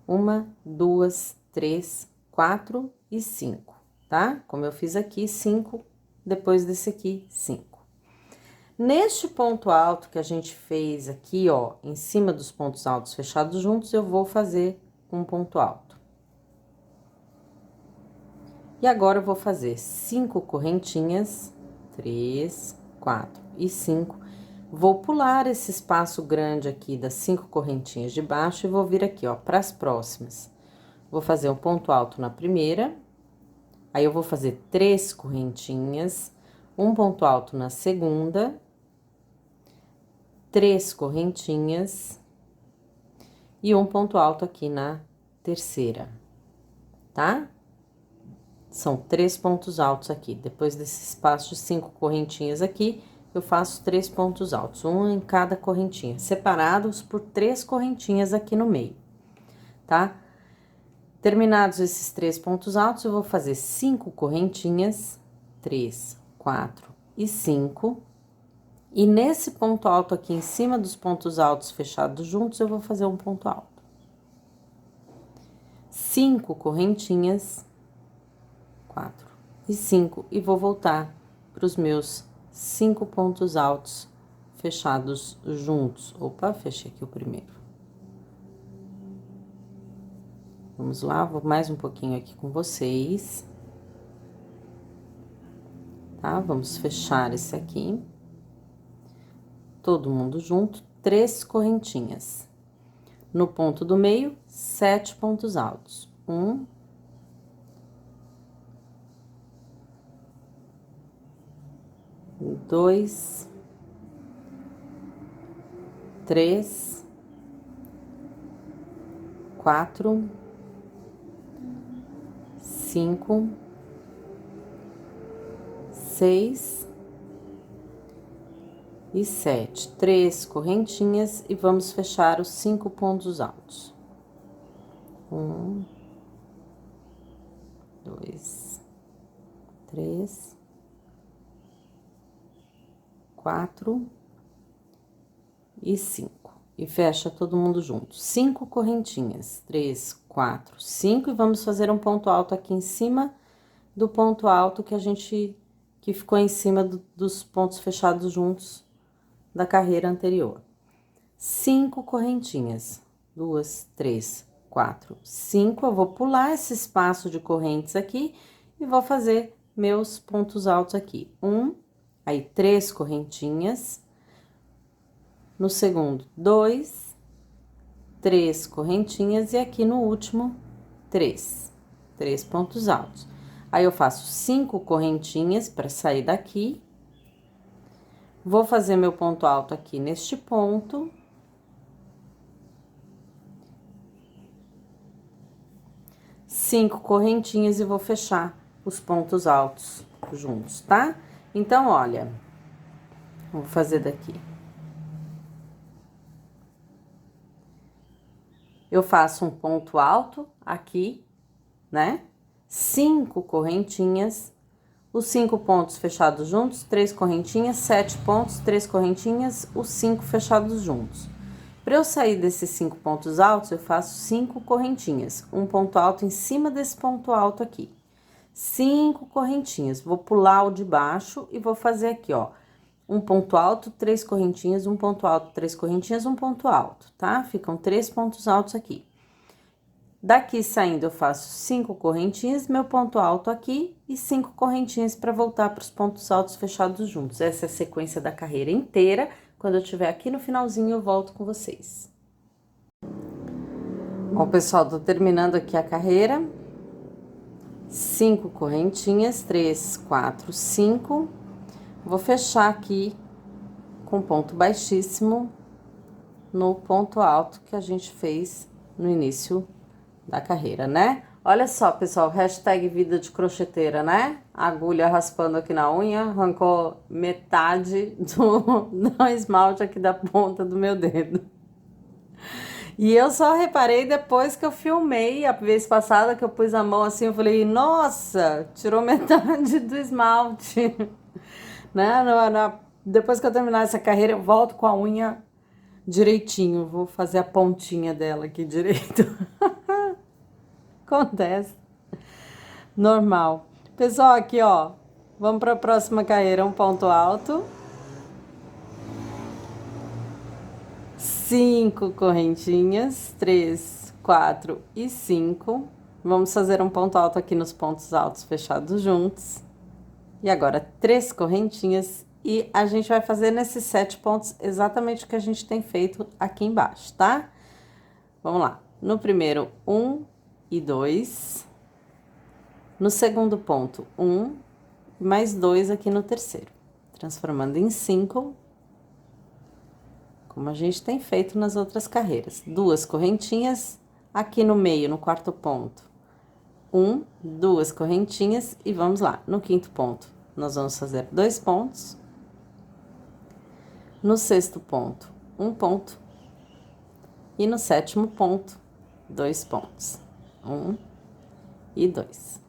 1, 2, 3, 4 e 5, tá? Como eu fiz aqui, 5, depois desse aqui, 5. Neste ponto alto que a gente fez aqui, ó, em cima dos pontos altos fechados juntos, eu vou fazer um ponto alto. E agora eu vou fazer 5 correntinhas, 3, 4 e 5. Vou pular esse espaço grande aqui das 5 correntinhas de baixo e vou vir aqui, ó, para as próximas. Vou fazer um ponto alto na primeira, aí eu vou fazer 3 correntinhas, um ponto alto na segunda, 3 correntinhas e um ponto alto aqui na terceira, tá? São 3 pontos altos aqui. Depois desse espaço de 5 correntinhas aqui, eu faço 3 pontos altos, um em cada correntinha, separados por 3 correntinhas aqui no meio, tá? Terminados esses 3 pontos altos, eu vou fazer 5 correntinhas, 3, 4 e 5. E nesse ponto alto aqui, em cima dos pontos altos fechados juntos, eu vou fazer um ponto alto. 5 correntinhas, 4 e 5, e vou voltar para os meus 5 pontos altos fechados juntos. Opa, fechei aqui o primeiro. Vamos lá, vou mais um pouquinho aqui com vocês. Tá? Vamos fechar esse aqui. Todo mundo junto, 3 correntinhas. No ponto do meio, 7 pontos altos. 1, 2, 3, 4, 5, 6 e 7. 3 correntinhas e vamos fechar os 5 pontos altos. 1, 2, 3, 4 e 5. E fecha todo mundo junto. 5 correntinhas. 3, 4, 5. E vamos fazer um ponto alto aqui em cima do ponto alto que ficou em cima dos pontos fechados juntos da carreira anterior. 5 correntinhas. 2, 3, 4, 5. Eu vou pular esse espaço de correntes aqui e vou fazer meus pontos altos aqui. 1, aí 3 correntinhas. No segundo, 2, 3 correntinhas e aqui no último, 3 pontos altos. Aí eu faço 5 correntinhas para sair daqui. Vou fazer meu ponto alto aqui neste ponto. Cinco correntinhas e vou fechar os pontos altos juntos, tá? Então, olha, vou fazer daqui. Eu faço um ponto alto aqui, né? 5 correntinhas, os 5 pontos fechados juntos, 3 correntinhas, 7 pontos, 3 correntinhas, os 5 fechados juntos. Para eu sair desses 5 pontos altos, eu faço 5 correntinhas, um ponto alto em cima desse ponto alto aqui. 5 correntinhas, vou pular o de baixo e vou fazer aqui, ó, um ponto alto, 3 correntinhas, um ponto alto, 3 correntinhas, um ponto alto, tá? Ficam 3 pontos altos aqui. Daqui saindo, eu faço 5 correntinhas, meu ponto alto aqui e 5 correntinhas para voltar para os pontos altos fechados juntos. Essa é a sequência da carreira inteira. Quando eu estiver aqui no finalzinho, eu volto com vocês. Bom, pessoal, tô terminando aqui a carreira. 5 correntinhas, 3, 4, 5. Vou fechar aqui com ponto baixíssimo no ponto alto que a gente fez no início da carreira, né? Olha só, pessoal, hashtag vida de crocheteira, né? A agulha raspando aqui na unha, arrancou metade do esmalte aqui da ponta do meu dedo. E eu só reparei depois que eu filmei, a vez passada que eu pus a mão assim, eu falei, nossa, tirou metade do esmalte. Né? Depois que eu terminar essa carreira, eu volto com a unha direitinho. Vou fazer a pontinha dela aqui direito. Acontece. Normal. Pessoal, aqui, ó. Vamos para a próxima carreira, um ponto alto. 5 correntinhas, 3, 4 e 5. Vamos fazer um ponto alto aqui nos pontos altos fechados juntos. E agora 3 correntinhas e a gente vai fazer nesses 7 pontos exatamente o que a gente tem feito aqui embaixo, tá? Vamos lá. No primeiro, 1 e 2. No segundo ponto, 1 mais 2 aqui no terceiro, transformando em 5. Como a gente tem feito nas outras carreiras. 2 correntinhas, aqui no meio, no quarto ponto. 1, 2 correntinhas e vamos lá. No quinto ponto, nós vamos fazer 2 pontos. No sexto ponto, 1 ponto. E no sétimo ponto, 2 pontos. 1 e 2.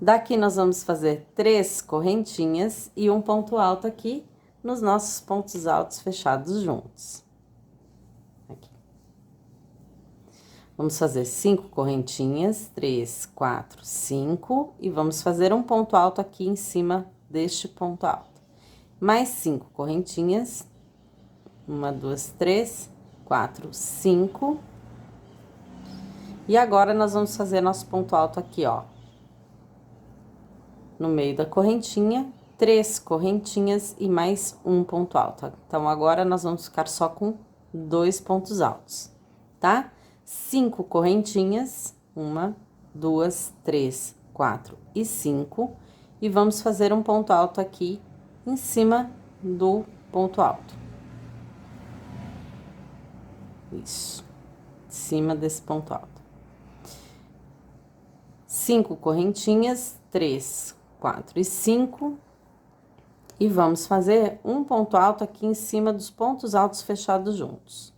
Daqui nós vamos fazer 3 correntinhas e um ponto alto aqui nos nossos pontos altos fechados juntos. Aqui. Vamos fazer 5 correntinhas, 3, 4, 5, e vamos fazer um ponto alto aqui em cima deste ponto alto. Mais 5 correntinhas, 1, 2, 3, 4, 5. E agora nós vamos fazer nosso ponto alto aqui, ó. No meio da correntinha, 3 correntinhas e mais um ponto alto. Então, agora nós vamos ficar só com 2 pontos altos, tá? 5 correntinhas, 1, 2, 3, 4 e 5. E vamos fazer um ponto alto aqui em cima do ponto alto. Isso, em cima desse ponto alto. 5 correntinhas, 3, 4 e 5. E vamos fazer um ponto alto aqui em cima dos pontos altos fechados juntos.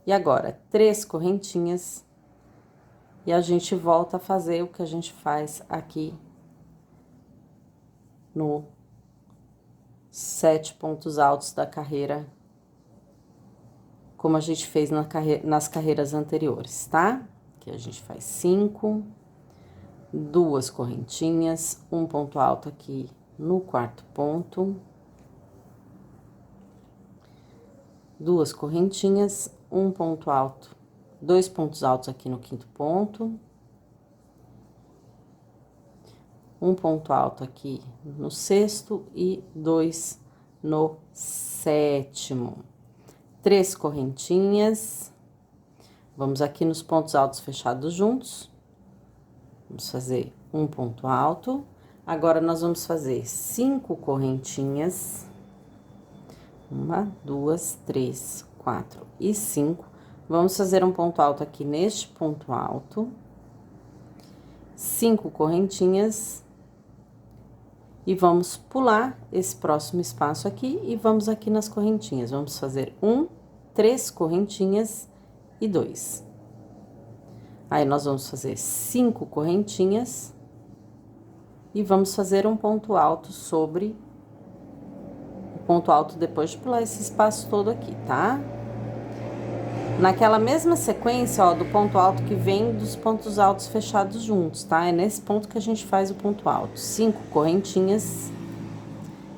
E agora, 3 correntinhas. E a gente volta a fazer o que a gente faz aqui no 7 pontos altos da carreira, como a gente fez nas carreiras anteriores, tá? Aqui a gente faz 5, 2 correntinhas, um ponto alto aqui no quarto ponto, 2 correntinhas, um ponto alto, 2 pontos altos aqui no quinto ponto, um ponto alto aqui no sexto e 2 no sétimo. 3 correntinhas, vamos aqui nos pontos altos fechados juntos, vamos fazer um ponto alto. Agora, nós vamos fazer 5 correntinhas, 1, 2, 3, 4 e 5. Vamos fazer um ponto alto aqui neste ponto alto, 5 correntinhas, e vamos pular esse próximo espaço aqui e vamos aqui nas correntinhas. Vamos fazer 3 correntinhas e 2. Aí, nós vamos fazer 5 correntinhas. E vamos fazer um ponto alto sobre o ponto alto depois de pular esse espaço todo aqui, tá? Naquela mesma sequência, ó, do ponto alto que vem dos pontos altos fechados juntos, tá? É nesse ponto que a gente faz o ponto alto. 5 correntinhas.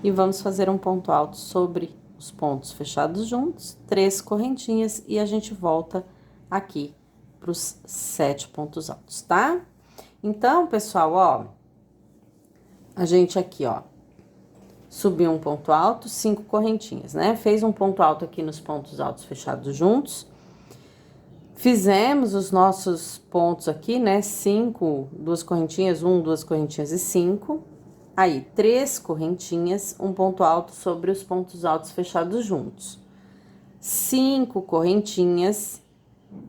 E vamos fazer um ponto alto sobre os pontos fechados juntos, 3 correntinhas, e a gente volta aqui para os 7 pontos altos, tá? Então, pessoal, ó, a gente aqui, ó, subiu um ponto alto, 5 correntinhas, né? Fez um ponto alto aqui nos pontos altos fechados juntos. Fizemos os nossos pontos aqui, né? 5, 2 correntinhas, 1, 2 correntinhas e 5. Aí, 3 correntinhas, um ponto alto sobre os pontos altos fechados juntos. 5 correntinhas,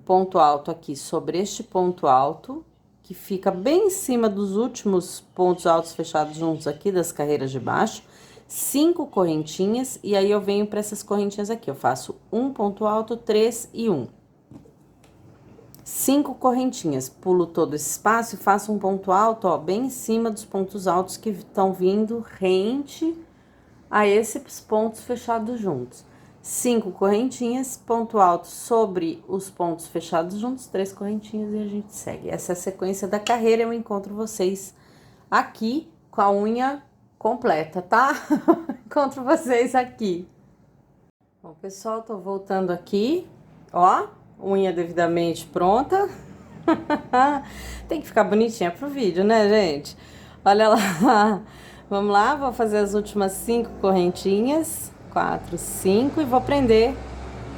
ponto alto aqui sobre este ponto alto, que fica bem em cima dos últimos pontos altos fechados juntos aqui das carreiras de baixo. 5 correntinhas, e aí eu venho para essas correntinhas aqui, eu faço um ponto alto, 3 e 1. 5 correntinhas, pulo todo esse espaço e faço um ponto alto, ó, bem em cima dos pontos altos que estão vindo rente a esses pontos fechados juntos. 5 correntinhas, ponto alto sobre os pontos fechados juntos, 3 correntinhas e a gente segue. Essa é a sequência da carreira, eu encontro vocês aqui com a unha completa, tá? Encontro vocês aqui. Bom, pessoal, tô voltando aqui, ó, unha devidamente pronta. Tem que ficar bonitinha pro vídeo, né, gente? Olha lá. Vamos lá, vou fazer as últimas 5 correntinhas. 4, 5 e vou prender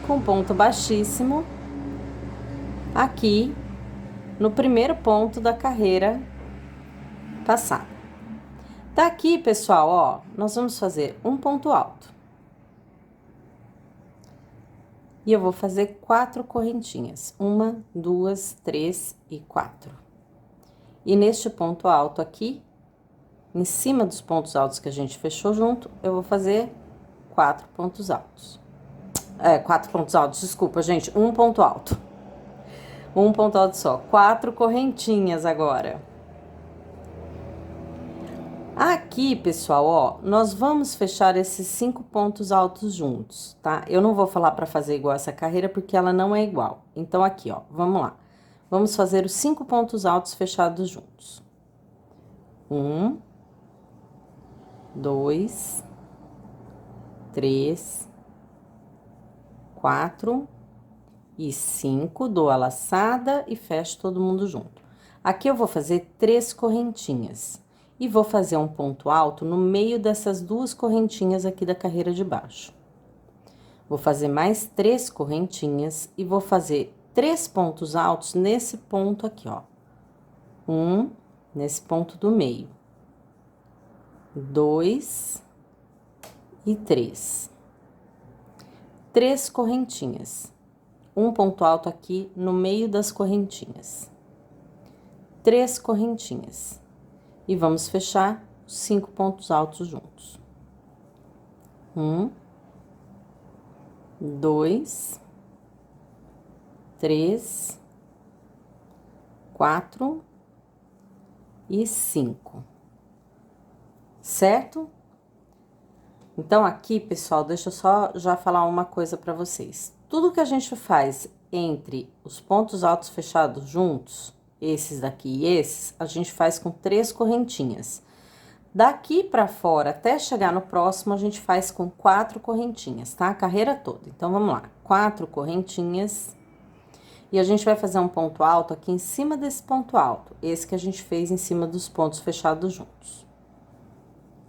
com ponto baixíssimo aqui no primeiro ponto da carreira passada. Daqui, pessoal, ó, nós vamos fazer um ponto alto. E eu vou fazer 4 correntinhas. 1, 2, 3 e 4. E neste ponto alto aqui, em cima dos pontos altos que a gente fechou junto, eu vou fazer 4 pontos altos. 4 pontos altos, desculpa, gente, um ponto alto. Um ponto alto só. 4 correntinhas agora. Aqui, pessoal, ó, nós vamos fechar esses 5 pontos altos juntos, tá? Eu não vou falar para fazer igual essa carreira, porque ela não é igual. Então, aqui, ó, vamos lá. Vamos fazer os 5 pontos altos fechados juntos. 1, 2, 3, 4 e 5, dou a laçada e fecho todo mundo junto. Aqui eu vou fazer 3 correntinhas e vou fazer um ponto alto no meio dessas 2 correntinhas aqui da carreira de baixo. Vou fazer mais 3 correntinhas e vou fazer 3 pontos altos nesse ponto aqui, ó. Nesse ponto do meio. 2 e 3. 3 correntinhas. Um ponto alto aqui no meio das correntinhas. 3 correntinhas. E vamos fechar 5 pontos altos juntos. 1, 2, 3, 4 e 5. Certo? Então, aqui, pessoal, deixa eu só já falar uma coisa para vocês. Tudo que a gente faz entre os pontos altos fechados juntos, esses daqui e esses, a gente faz com 3 correntinhas. Daqui para fora, até chegar no próximo, a gente faz com 4 correntinhas, tá? A carreira toda. Então, vamos lá. 4 correntinhas. E a gente vai fazer um ponto alto aqui em cima desse ponto alto. Esse que a gente fez em cima dos pontos fechados juntos.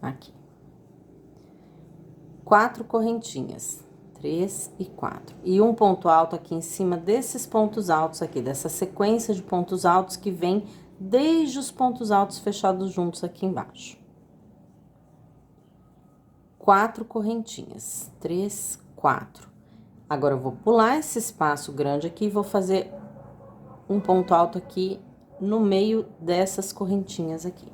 Aqui. 4 correntinhas. 3 e 4. E um ponto alto aqui em cima desses pontos altos aqui, dessa sequência de pontos altos que vem desde os pontos altos fechados juntos aqui embaixo. 4 correntinhas. 3, 4. Agora, eu vou pular esse espaço grande aqui e vou fazer um ponto alto aqui no meio dessas correntinhas aqui.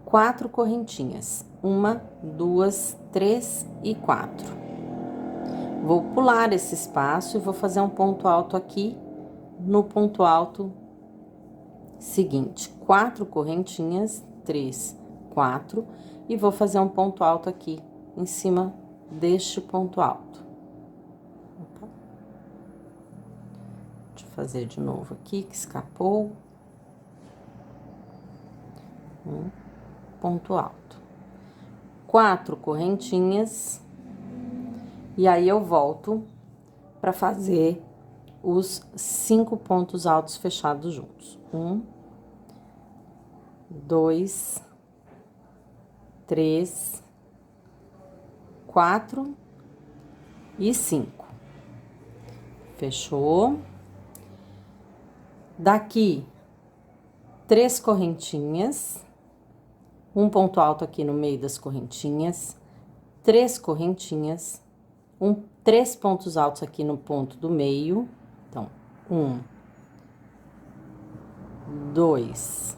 4 correntinhas. 1, 2, 3 e 4. Vou pular esse espaço e vou fazer um ponto alto aqui no ponto alto seguinte. 4 correntinhas, 3, 4. E vou fazer um ponto alto aqui em cima deste ponto alto. Opa. Deixa eu fazer de novo aqui, que escapou. Ponto alto. 4 correntinhas. E aí, eu volto para fazer os 5 pontos altos fechados juntos. 1, 2, 3, 4 e 5. Fechou. Daqui, 3 correntinhas. Um ponto alto aqui no meio das correntinhas, 3 correntinhas, 3 pontos altos aqui no ponto do meio. Então, 1, 2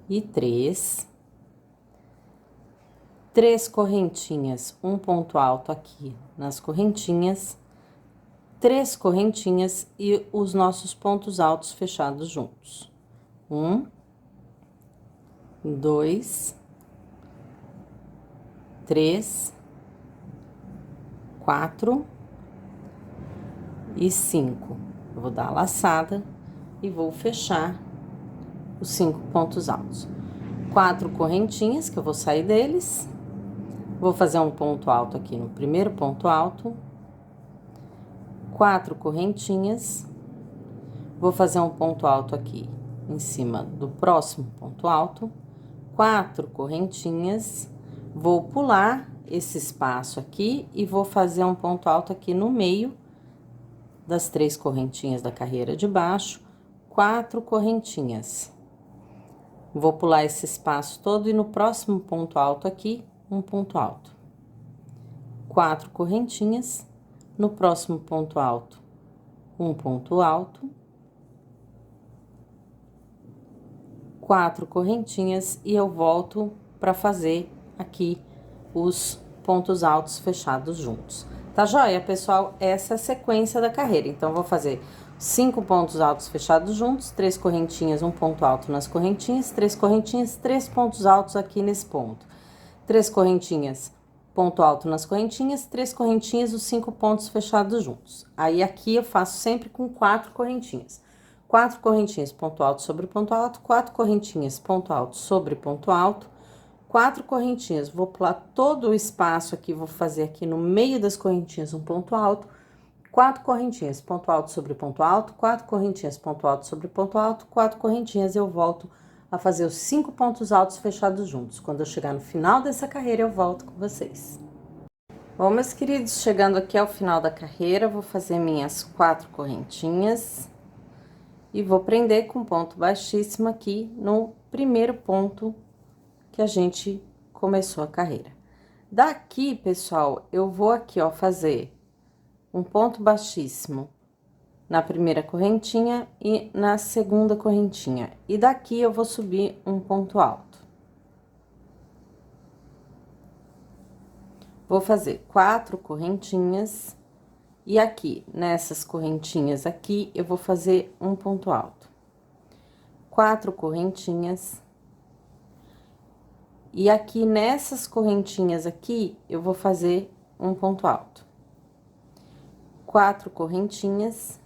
e 3. 3 correntinhas, um ponto alto aqui nas correntinhas, 3 correntinhas e os nossos pontos altos fechados juntos. 1, 2, 3, 4 e 5. Eu vou dar a laçada e vou fechar os 5 pontos altos. 4 correntinhas, que eu vou sair deles. Vou fazer um ponto alto aqui no primeiro ponto alto. 4 correntinhas. Vou fazer um ponto alto aqui em cima do próximo ponto alto. 4 correntinhas. Vou pular esse espaço aqui e vou fazer um ponto alto aqui no meio das 3 correntinhas da carreira de baixo. 4 correntinhas. Vou pular esse espaço todo e no próximo ponto alto aqui, um ponto alto. 4 correntinhas. No próximo ponto alto, um ponto alto. 4 correntinhas e eu volto para fazer aqui os pontos altos fechados juntos. Tá joia, pessoal? Essa é a sequência da carreira. Então, vou fazer 5 pontos altos fechados juntos, 3 correntinhas, um ponto alto nas correntinhas, 3 correntinhas, 3 pontos altos aqui nesse ponto. 3 correntinhas, ponto alto nas correntinhas, 3 correntinhas, os 5 pontos fechados juntos. Aí, aqui eu faço sempre com 4 correntinhas. 4 correntinhas, ponto alto sobre ponto alto, 4 correntinhas, ponto alto sobre ponto alto, 4 correntinhas, vou pular todo o espaço aqui, vou fazer aqui no meio das correntinhas um ponto alto, 4 correntinhas, ponto alto sobre ponto alto, 4 correntinhas, ponto alto sobre ponto alto, 4 correntinhas, eu volto a fazer os 5 pontos altos fechados juntos. Quando eu chegar no final dessa carreira, eu volto com vocês. Bom, meus queridos, chegando aqui ao final da carreira, vou fazer minhas 4 correntinhas e vou prender com ponto baixíssimo aqui no primeiro ponto que a gente começou a carreira. Daqui, pessoal, eu vou aqui, ó, fazer um ponto baixíssimo na primeira correntinha e na segunda correntinha. E daqui eu vou subir um ponto alto. Vou fazer 4 correntinhas e aqui, nessas correntinhas aqui, eu vou fazer um ponto alto. 4 correntinhas. E aqui, nessas correntinhas aqui, eu vou fazer um ponto alto. 4 correntinhas.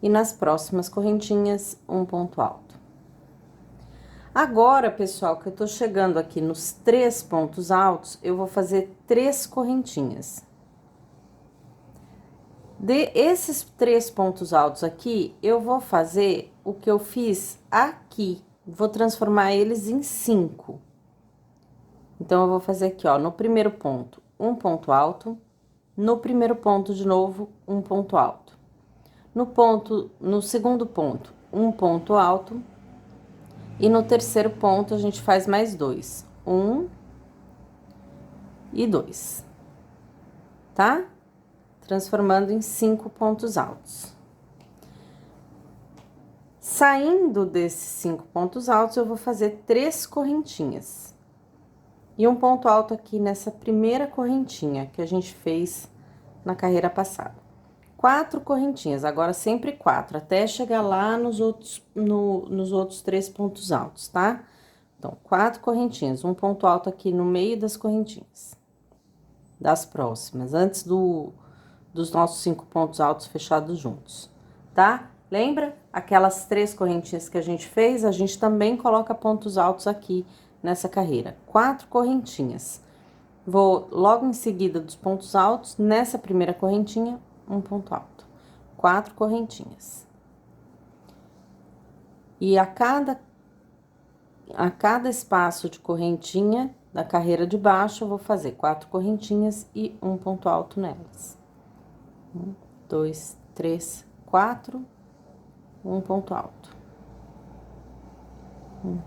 E nas próximas correntinhas, um ponto alto. Agora, pessoal, que eu tô chegando aqui nos 3 pontos altos, eu vou fazer 3 correntinhas. Esses 3 pontos altos aqui, eu vou fazer o que eu fiz aqui. Vou transformar eles em 5. Então, eu vou fazer aqui, ó, no primeiro ponto, um ponto alto. No primeiro ponto, de novo, um ponto alto. No segundo ponto, um ponto alto. E no terceiro ponto, a gente faz mais 2. 1 e 2. Tá? Transformando em 5 pontos altos. Saindo desses 5 pontos altos, eu vou fazer 3 correntinhas. E um ponto alto aqui nessa primeira correntinha que a gente fez na carreira passada. 4 correntinhas, agora sempre 4, até chegar lá nos outros 3 pontos altos, tá? Então, 4 correntinhas, um ponto alto aqui no meio das correntinhas. Das próximas, antes dos nossos 5 pontos altos fechados juntos, tá? Lembra? Aquelas 3 correntinhas que a gente fez, a gente também coloca pontos altos aqui nessa carreira. 4 correntinhas. Vou logo em seguida dos pontos altos, nessa primeira correntinha, um ponto alto. 4 correntinhas. E a cada espaço de correntinha da carreira de baixo, eu vou fazer 4 correntinhas e um ponto alto nelas. 1, 2, 3, 4, um ponto alto. 1,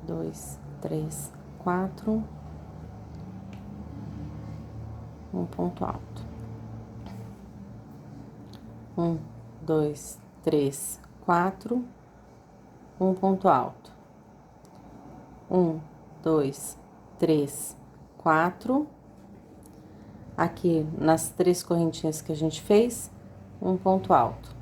2, 3, 4, um ponto alto. 1, 2, 3, 4, um ponto alto. 1, 2, 3, 4. Aqui nas 3 correntinhas que a gente fez, um ponto alto.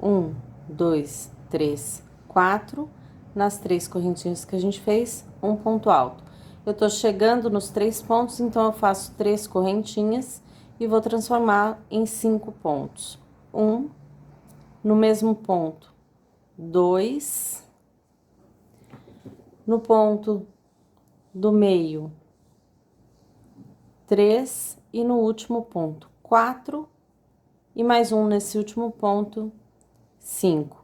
1, 2, 3, 4. Nas 3 correntinhas que a gente fez, um ponto alto. Eu tô chegando nos 3 pontos, então eu faço 3 correntinhas e vou transformar em 5 pontos. 1, no mesmo ponto, 2, no ponto do meio, 3, e no último ponto, 4, e mais um nesse último ponto, 5.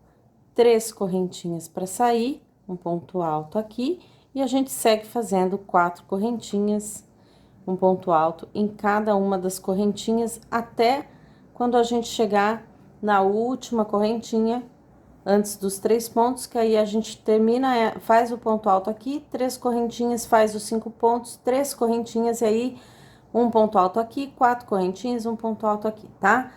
3 correntinhas para sair, um ponto alto aqui, e a gente segue fazendo 4 correntinhas, um ponto alto em cada uma das correntinhas, até quando a gente chegar na última correntinha, antes dos 3 pontos, que aí a gente termina, faz o ponto alto aqui, 3 correntinhas, faz os 5 pontos, 3 correntinhas, e aí um ponto alto aqui, 4 correntinhas, um ponto alto aqui, tá?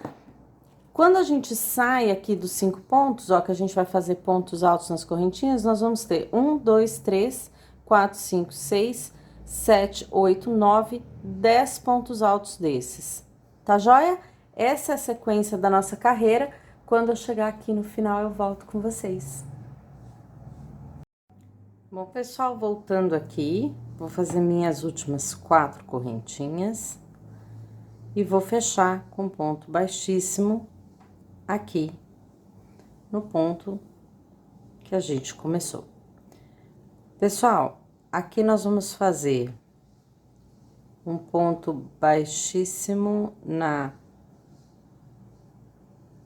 Quando a gente sai aqui dos 5 pontos, ó, que a gente vai fazer pontos altos nas correntinhas, nós vamos ter 1, 2, 3, 4, 5, 6, 7, 8, 9, 10 pontos altos desses. Tá joia? Essa é a sequência da nossa carreira. Quando eu chegar aqui no final, eu volto com vocês. Bom, pessoal, voltando aqui, vou fazer minhas últimas 4 correntinhas e vou fechar com ponto baixíssimo aqui no ponto que a gente começou. Pessoal, aqui nós vamos fazer um ponto baixíssimo na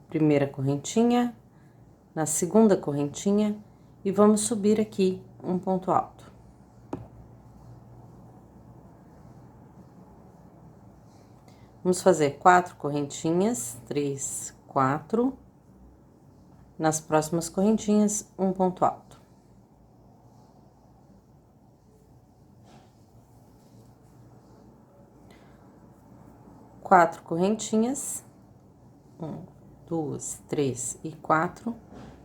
primeira correntinha, na segunda correntinha, e vamos subir aqui um ponto alto. Vamos fazer 4 correntinhas, 3, 4. Nas próximas correntinhas, um ponto alto. Quatro correntinhas, 1, 2, 3 e 4.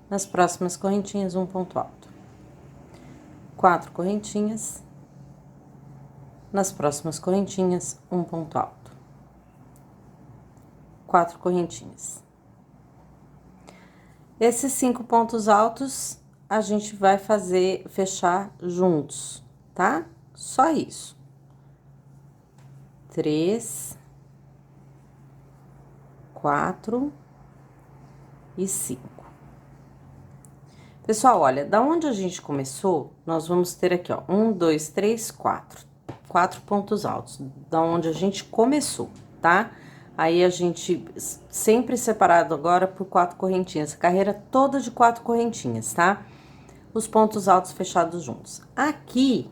Nas próximas correntinhas, um ponto alto. 4 correntinhas. Nas próximas correntinhas, um ponto alto. 4 correntinhas. Esses 5 pontos altos, a gente vai fechar juntos, tá? Só isso. 3, 4 e 5. Pessoal, olha, da onde a gente começou, nós vamos ter aqui, ó, 1, 2, 3, 4. 4 pontos altos, da onde a gente começou, tá? Aí a gente sempre separado agora por 4 correntinhas, a carreira toda de 4 correntinhas, tá? Os pontos altos fechados juntos. Aqui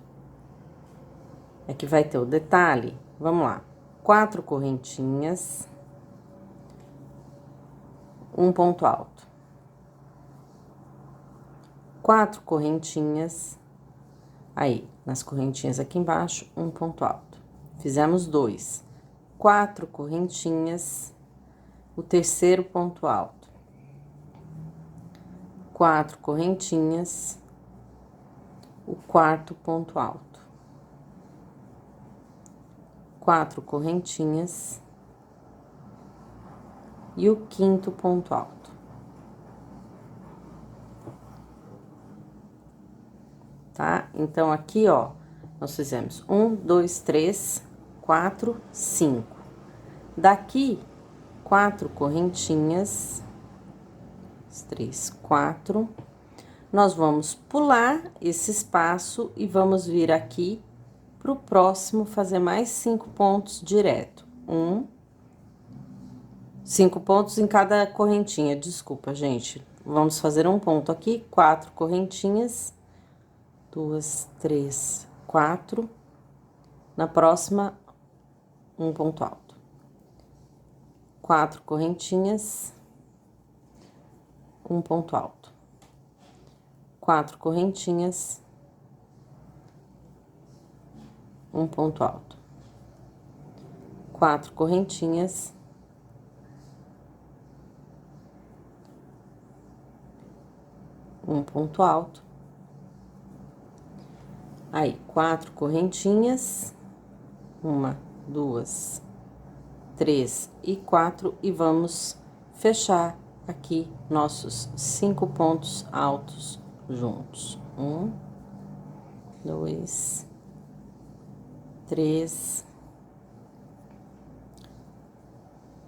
é que vai ter o detalhe, vamos lá. 4 correntinhas, um ponto alto. 4 correntinhas, aí, nas correntinhas aqui embaixo, um ponto alto. Fizemos 2. 4 correntinhas, o terceiro ponto alto. 4 correntinhas, o quarto ponto alto. 4 correntinhas e o quinto ponto alto. Tá? Então, aqui, ó, nós fizemos 1, 2, 3, 4, 5. Daqui, 4 correntinhas, 3, 4. Nós vamos pular esse espaço e vamos vir aqui pro próximo fazer mais 5 pontos direto. 5 pontos em cada correntinha, desculpa, gente. Vamos fazer um ponto aqui, 4 correntinhas. 2, 3, 4. Na próxima, um ponto alto. 4 correntinhas, um ponto alto. 4 correntinhas, um ponto alto. 4 correntinhas. Um ponto alto. Aí, 4 correntinhas. 1, 2, 3 e 4. E vamos fechar aqui nossos 5 pontos altos juntos. 1, 2, 3,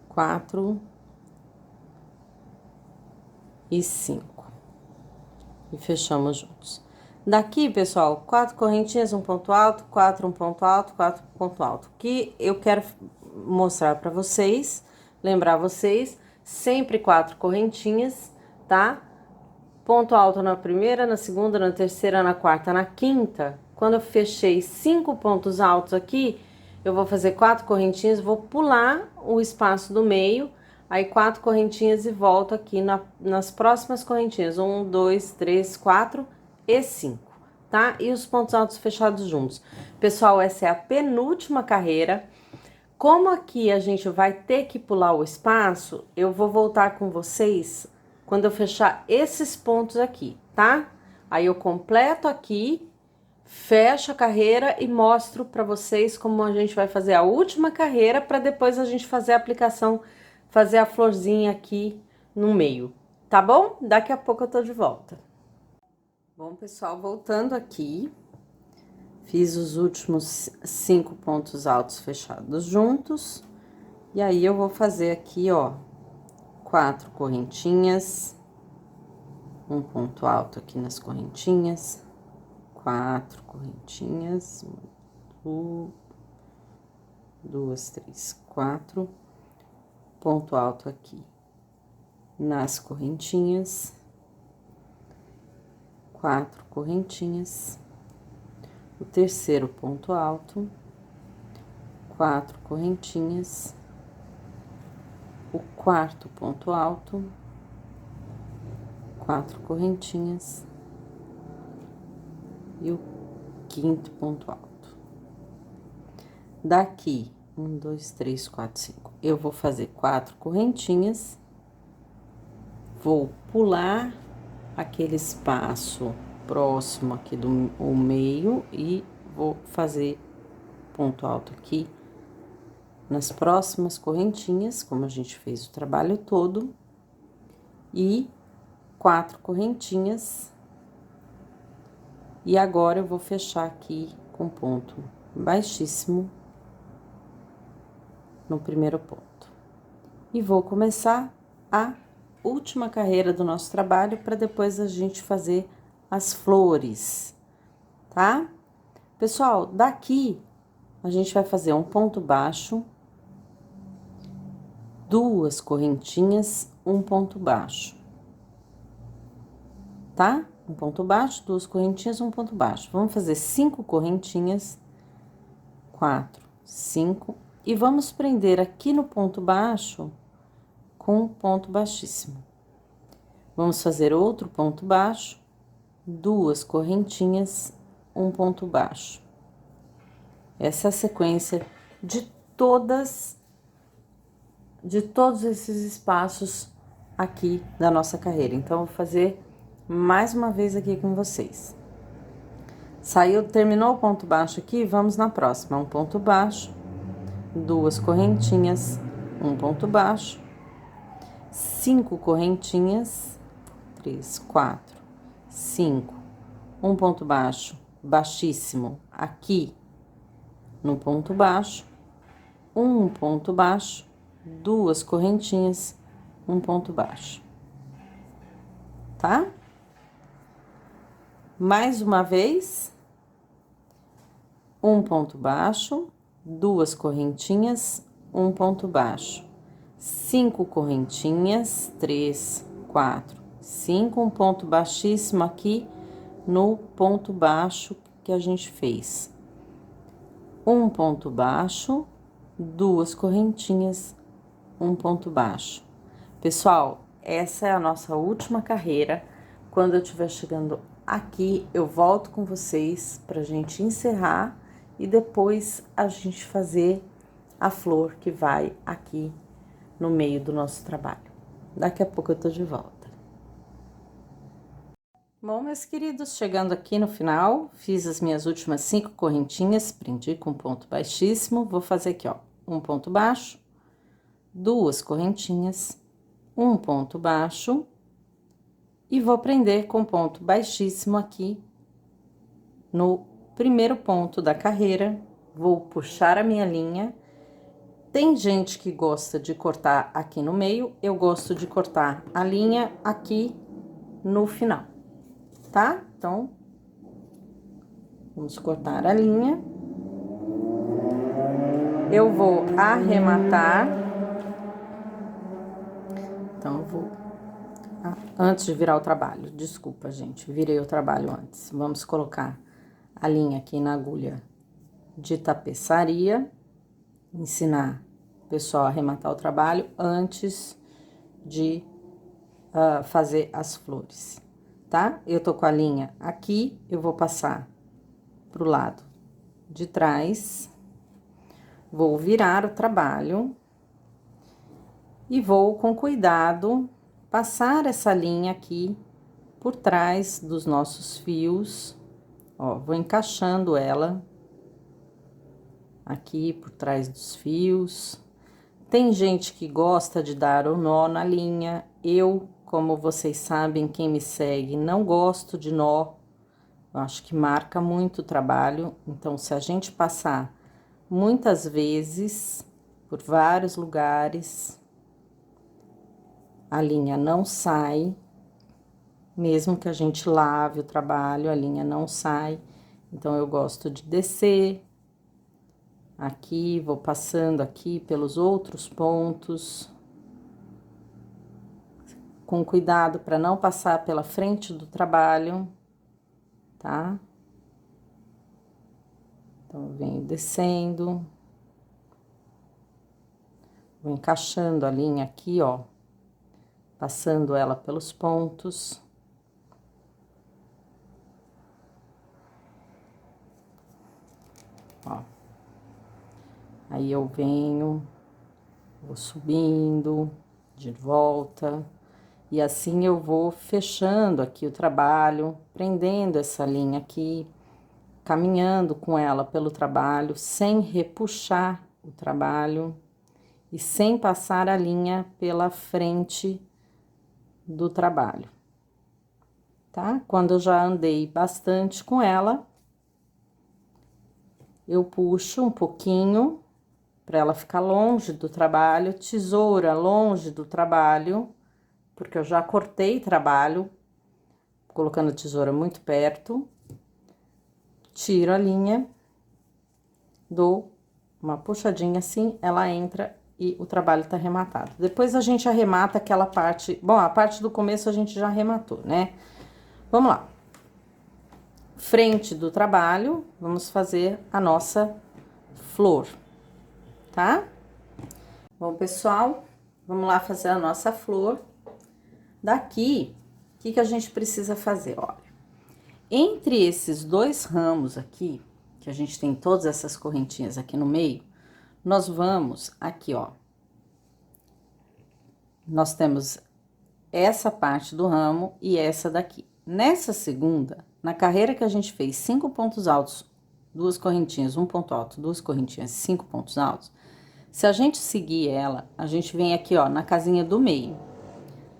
4 e 5. E fechamos juntos. Daqui, pessoal, 4 correntinhas, um ponto alto, 4, um ponto alto, 4, ponto alto. Que eu quero mostrar pra vocês, lembrar vocês, sempre 4 correntinhas, tá? Ponto alto na primeira, na segunda, na terceira, na quarta, na quinta. Quando eu fechei 5 pontos altos aqui, eu vou fazer 4 correntinhas, vou pular o espaço do meio, aí 4 correntinhas e volto aqui nas próximas correntinhas. 1, 2, 3, 4 e 5, tá? E os pontos altos fechados juntos. Pessoal, essa é a penúltima carreira. Como aqui a gente vai ter que pular o espaço, eu vou voltar com vocês quando eu fechar esses pontos aqui, tá? Aí eu completo aqui, fecho a carreira e mostro pra vocês como a gente vai fazer a última carreira para depois a gente fazer a aplicação, fazer a florzinha aqui no meio, tá bom? Daqui a pouco eu tô de volta. Bom, pessoal, voltando aqui, fiz os últimos 5 pontos altos fechados juntos. E aí, eu vou fazer aqui, ó, 4 correntinhas, um ponto alto aqui nas correntinhas, 4 correntinhas, 2, 3, 4, ponto alto aqui nas correntinhas, 4 correntinhas, o terceiro ponto alto, 4 correntinhas, o quarto ponto alto, 4 correntinhas e o quinto ponto alto. Daqui, 1, 2, 3, 4, 5, eu vou fazer 4 correntinhas, vou pular aquele espaço próximo aqui do meio e vou fazer ponto alto aqui nas próximas correntinhas, como a gente fez o trabalho todo, e 4 correntinhas. E agora eu vou fechar aqui com ponto baixíssimo no primeiro ponto. E vou começar a última carreira do nosso trabalho para depois a gente fazer as flores, tá? Pessoal, daqui a gente vai fazer um ponto baixo, 2 correntinhas, um ponto baixo, tá? Um ponto baixo, 2 correntinhas, um ponto baixo. Vamos fazer 5 correntinhas, 4, 5, e vamos prender aqui no ponto baixo com um ponto baixíssimo. Vamos fazer outro ponto baixo, 2 correntinhas, um ponto baixo. Essa é a sequência de todos esses espaços aqui da nossa carreira. Então, eu vou fazer mais uma vez aqui com vocês. Saiu, terminou o ponto baixo aqui, vamos na próxima. Um ponto baixo, 2 correntinhas, um ponto baixo, 5 correntinhas, 3, 4, 5, um ponto baixo, baixíssimo, aqui no ponto baixo, um ponto baixo, 2 correntinhas, um ponto baixo, tá? Mais uma vez, um ponto baixo, 2 correntinhas, um ponto baixo, 5 correntinhas, 3, 4, 5, um ponto baixíssimo aqui no ponto baixo que a gente fez. Um ponto baixo, 2 correntinhas, um ponto baixo. Pessoal, essa é a nossa última carreira. Quando eu estiver chegando aqui, eu volto com vocês pra gente encerrar e depois a gente fazer a flor que vai aqui no meio do nosso trabalho. Daqui a pouco eu tô de volta. Bom, meus queridos, chegando aqui no final, fiz as minhas últimas 5 correntinhas, prendi com ponto baixíssimo, vou fazer aqui, ó, um ponto baixo, 2 correntinhas, um ponto baixo, e vou prender com ponto baixíssimo aqui no primeiro ponto da carreira, vou puxar a minha linha. Tem gente que gosta de cortar aqui no meio, eu gosto de cortar a linha aqui no final, tá? Então, vamos cortar a linha. Eu vou arrematar. Então, eu vou... antes de virar o trabalho, desculpa, gente, virei o trabalho antes. Vamos colocar a linha aqui na agulha de tapeçaria, ensinar o pessoal a arrematar o trabalho antes de fazer as flores, tá? Eu tô com a linha aqui, eu vou passar pro lado de trás, vou virar o trabalho e vou, com cuidado, passar essa linha aqui por trás dos nossos fios, ó, vou encaixando ela aqui por trás dos fios. Tem gente que gosta de dar o nó na linha, eu, como vocês sabem, quem me segue, não gosto de nó, eu acho que marca muito o trabalho, então se a gente passar muitas vezes por vários lugares, a linha não sai, mesmo que a gente lave o trabalho, a linha não sai. Então, eu gosto de descer aqui, vou passando aqui pelos outros pontos, com cuidado para não passar pela frente do trabalho, tá? Então, eu venho descendo, vou encaixando a linha aqui, ó, passando ela pelos pontos. Ó. Aí eu venho, vou subindo de volta, e assim eu vou fechando aqui o trabalho, prendendo essa linha aqui, caminhando com ela pelo trabalho, sem repuxar o trabalho e sem passar a linha pela frente do trabalho, tá? Quando eu já andei bastante com ela, eu puxo um pouquinho para ela ficar longe do trabalho, tesoura longe do trabalho, porque eu já cortei trabalho, colocando a tesoura muito perto, tiro a linha, dou uma puxadinha assim, ela entra e o trabalho tá arrematado. Depois a gente arremata aquela parte, bom, a parte do começo a gente já arrematou, né? Vamos lá. Frente do trabalho, vamos fazer a nossa flor, tá? Bom, pessoal, vamos lá fazer a nossa flor. Daqui, o que a gente precisa fazer? Olha, entre esses 2 ramos aqui, que a gente tem todas essas correntinhas aqui no meio, nós vamos aqui, ó. Nós temos essa parte do ramo e essa daqui. Nessa segunda, na carreira que a gente fez 5 pontos altos, 2 correntinhas, 1 ponto alto, 2 correntinhas, 5 pontos altos, se a gente seguir ela, a gente vem aqui, ó, na casinha do meio,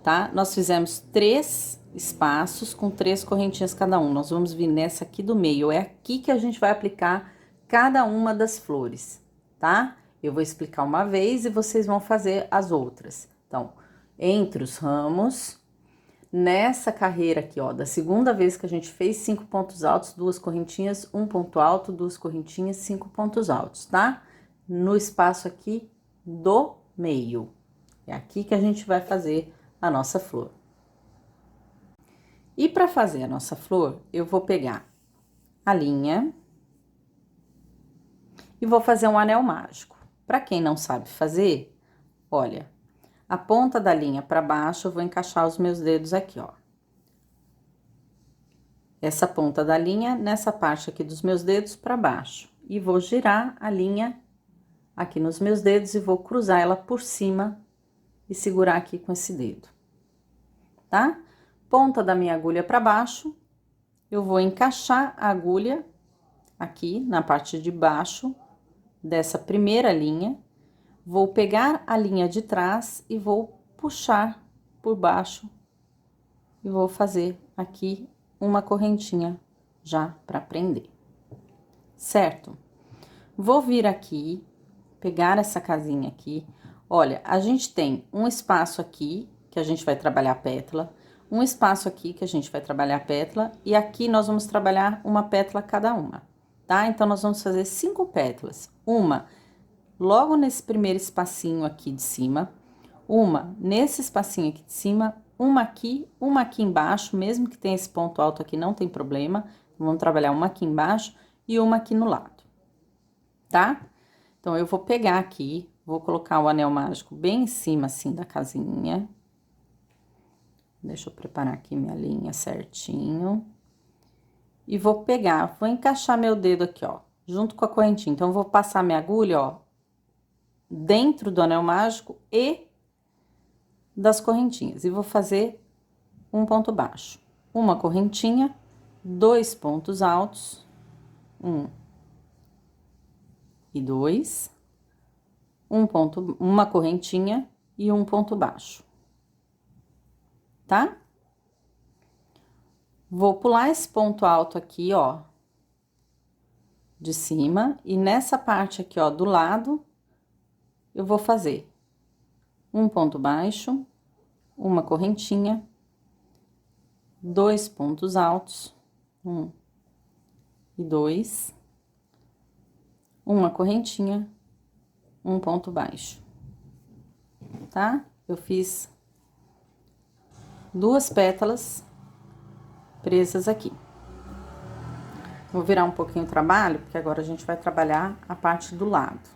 tá? Nós fizemos 3 espaços com 3 correntinhas cada um. Nós vamos vir nessa aqui do meio, é aqui que a gente vai aplicar cada uma das flores, tá? Eu vou explicar uma vez e vocês vão fazer as outras. Então, entre os ramos, nessa carreira aqui, ó, da segunda vez que a gente fez 5 pontos altos, 2 correntinhas, 1 ponto alto, 2 correntinhas, 5 pontos altos, tá? No espaço aqui do meio. É aqui que a gente vai fazer a nossa flor. E para fazer a nossa flor, eu vou pegar a linha e vou fazer um anel mágico. Para quem não sabe fazer, olha, a ponta da linha para baixo, eu vou encaixar os meus dedos aqui, ó. essa ponta da linha nessa parte aqui dos meus dedos para baixo. E vou girar a linha aqui nos meus dedos e vou cruzar ela por cima e segurar aqui com esse dedo, tá? Ponta da minha agulha para baixo, eu vou encaixar a agulha aqui na parte de baixo dessa primeira linha, vou pegar a linha de trás e vou puxar por baixo e vou fazer aqui uma correntinha já para prender, certo? Vou vir aqui, pegar essa casinha aqui. Olha, a gente tem um espaço aqui que a gente vai trabalhar a pétala, um espaço aqui que a gente vai trabalhar a pétala e aqui nós vamos trabalhar uma pétala cada uma, tá? Então, nós vamos fazer 5 pétalas. Uma logo nesse primeiro espacinho aqui de cima, uma nesse espacinho aqui de cima, uma aqui embaixo, mesmo que tenha esse ponto alto aqui, não tem problema. Vamos trabalhar uma aqui embaixo e uma aqui no lado, tá? Então, eu vou pegar aqui, vou colocar o anel mágico bem em cima, assim, da casinha. Deixa eu preparar aqui minha linha certinho. E vou pegar, vou encaixar meu dedo aqui, ó, junto com a correntinha. Então, eu vou passar minha agulha, ó, dentro do anel mágico e das correntinhas. E vou fazer um ponto baixo. Uma correntinha, 2 pontos altos, 1 e 2, uma correntinha e um ponto baixo, tá? Vou pular esse ponto alto aqui, ó, de cima, e nessa parte aqui, ó, do lado, eu vou fazer um ponto baixo, uma correntinha, 2 pontos altos, 1 e 2, uma correntinha, um ponto baixo, tá? Eu fiz 2 pétalas presas aqui. Vou virar um pouquinho o trabalho, porque agora a gente vai trabalhar a parte do lado.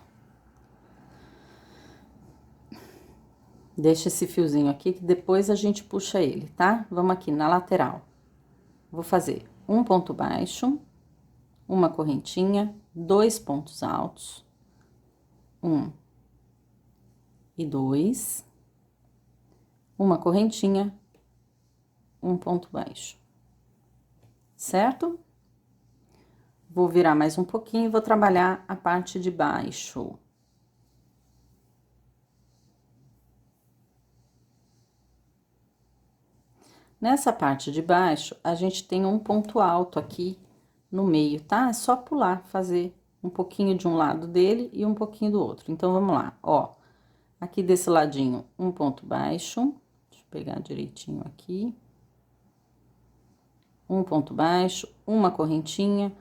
Deixa esse fiozinho aqui, que depois a gente puxa ele, tá? Vamos aqui na lateral. Vou fazer um ponto baixo, uma correntinha, 2 pontos altos, 1 e 2, uma correntinha, um ponto baixo, certo? Vou virar mais um pouquinho e vou trabalhar a parte de baixo. Nessa parte de baixo, a gente tem um ponto alto aqui no meio, tá? É só pular, fazer um pouquinho de um lado dele e um pouquinho do outro. Então, vamos lá, ó. Aqui desse ladinho, um ponto baixo. Deixa eu pegar direitinho aqui. Um ponto baixo, uma correntinha,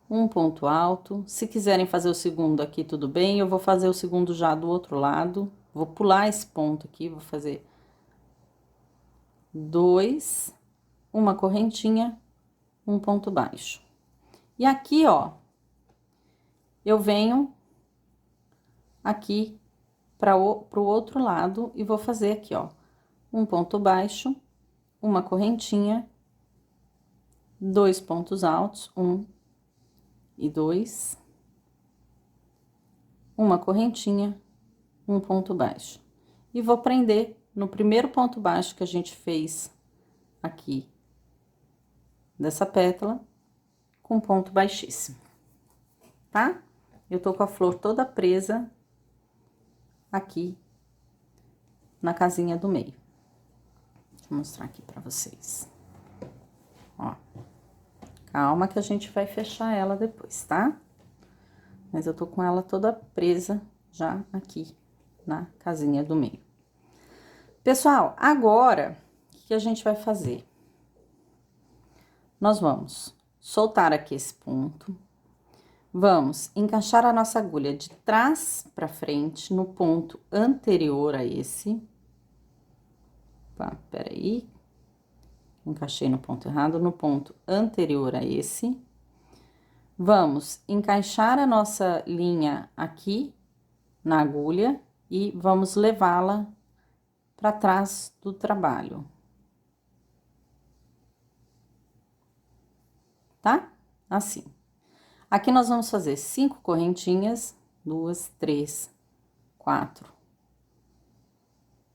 um ponto alto. Se quiserem fazer o segundo aqui, tudo bem. Eu vou fazer o segundo já do outro lado. Vou pular esse ponto aqui, vou fazer 2, uma correntinha, um ponto baixo. E aqui, ó, eu venho aqui pro outro lado e vou fazer aqui, ó, um ponto baixo, uma correntinha, 2 pontos altos, 1 e 2, uma correntinha, um ponto baixo. E vou prender no primeiro ponto baixo que a gente fez aqui dessa pétala com ponto baixíssimo, tá? Eu tô com a flor toda presa aqui na casinha do meio. Deixa eu mostrar aqui pra vocês. Ó, calma que a gente vai fechar ela depois, tá? Mas eu tô com ela toda presa já aqui na casinha do meio. Pessoal, agora, o que a gente vai fazer? Nós vamos soltar aqui esse ponto, vamos encaixar a nossa agulha de trás para frente no ponto anterior a esse. Opa, peraí, encaixei no ponto errado, no ponto anterior a esse. Vamos encaixar a nossa linha aqui na agulha e vamos levá-la para trás do trabalho. tá? Assim. Aqui nós vamos fazer 5 correntinhas, 2, 3, 4.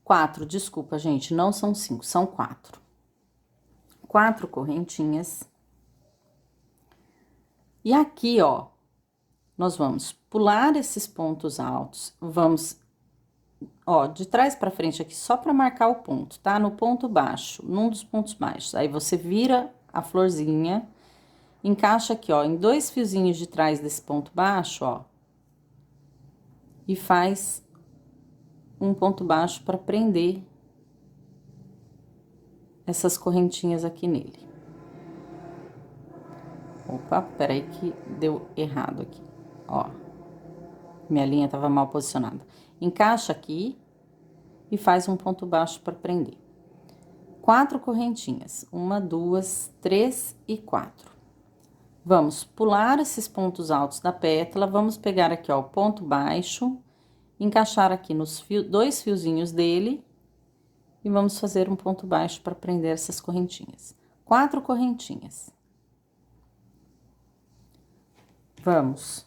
4, desculpa, gente, não são 5, são 4. 4 correntinhas. E aqui, ó, nós vamos pular esses pontos altos, vamos, ó, de trás pra frente aqui, só pra marcar o ponto, tá? No ponto baixo, num dos pontos baixos. Aí você vira a florzinha, encaixa aqui, ó, em 2 fiozinhos de trás desse ponto baixo, ó. E faz um ponto baixo pra prender essas correntinhas aqui nele. Opa, peraí que deu errado aqui, ó. Minha linha tava mal posicionada. Encaixa aqui e faz um ponto baixo para prender. 4 correntinhas, 1, 2, 3 e 4. Vamos pular esses pontos altos da pétala, vamos pegar aqui, ó, o ponto baixo, encaixar aqui nos 2 fiozinhos dele e vamos fazer um ponto baixo para prender essas correntinhas. 4 correntinhas. Vamos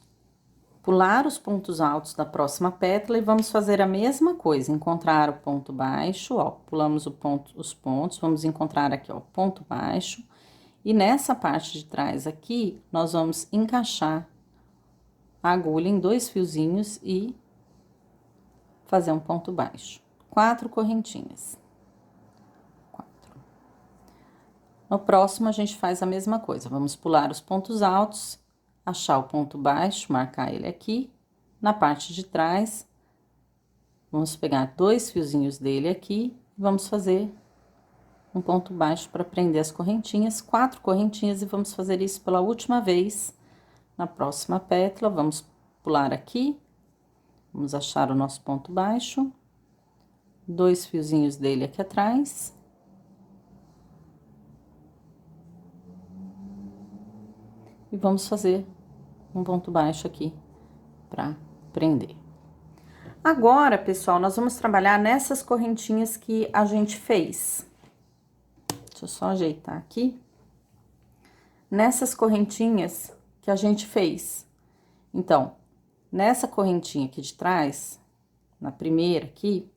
pular os pontos altos da próxima pétala e vamos fazer a mesma coisa, encontrar o ponto baixo, ó, pulamos os pontos, vamos encontrar aqui, ó, ponto baixo, e nessa parte de trás aqui, nós vamos encaixar a agulha em 2 fiozinhos e fazer um ponto baixo. 4 correntinhas. 4. No próximo, a gente faz a mesma coisa, vamos pular os pontos altos, achar o ponto baixo, marcar ele aqui, na parte de trás, vamos pegar 2 fiozinhos dele aqui, e vamos fazer um ponto baixo para prender as correntinhas, 4 correntinhas, e vamos fazer isso pela última vez. Na próxima pétala, vamos pular aqui, vamos achar o nosso ponto baixo, 2 fiozinhos dele aqui atrás. E vamos fazer um ponto baixo aqui para prender. Agora, pessoal, nós vamos trabalhar nessas correntinhas que a gente fez. Deixa eu só ajeitar aqui. Nessas correntinhas que a gente fez. Então, nessa correntinha aqui de trás, na primeira aqui,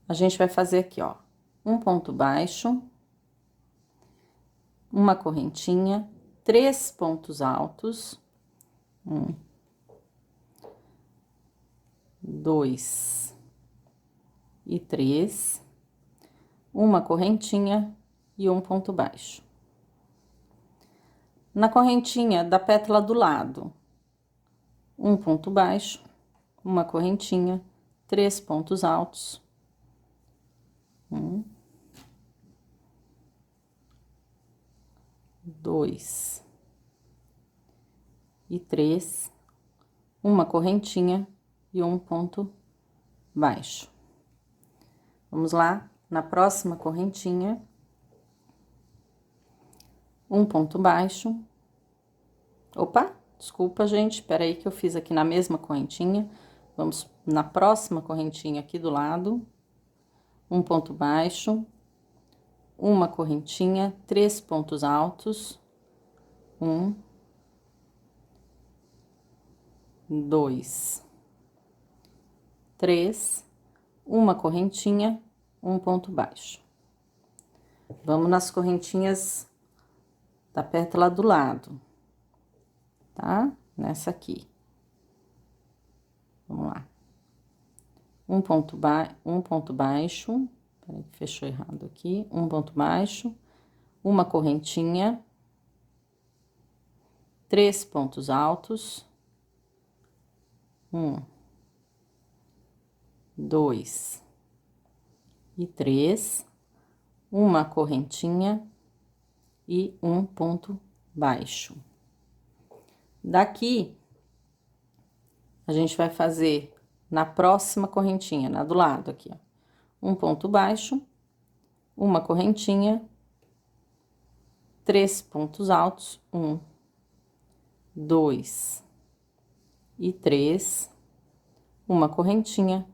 a gente vai fazer aqui, ó, um ponto baixo, uma correntinha, 3 pontos altos, 1, 2 e 3, uma correntinha e um ponto baixo. Na correntinha da pétala do lado, um ponto baixo, uma correntinha, 3 pontos altos, 1, 2 e 3, uma correntinha e um ponto baixo. Vamos lá, na próxima correntinha, um ponto baixo. Opa, desculpa, gente, espera aí que eu fiz aqui na mesma correntinha. Vamos na próxima correntinha aqui do lado, um ponto baixo, uma correntinha, 3 pontos altos, 1, 2, 3, uma correntinha, um ponto baixo. Vamos nas correntinhas da pétala do lado, tá? Nessa aqui. Vamos lá. Um ponto baixo, peraí que fechou errado aqui, um ponto baixo, uma correntinha, 3 pontos altos, 1, 2 e 3, uma correntinha e um ponto baixo. Daqui, a gente vai fazer na próxima correntinha, na do lado aqui, ó, um ponto baixo, uma correntinha, 3 pontos altos, 1, 2 e 3, uma correntinha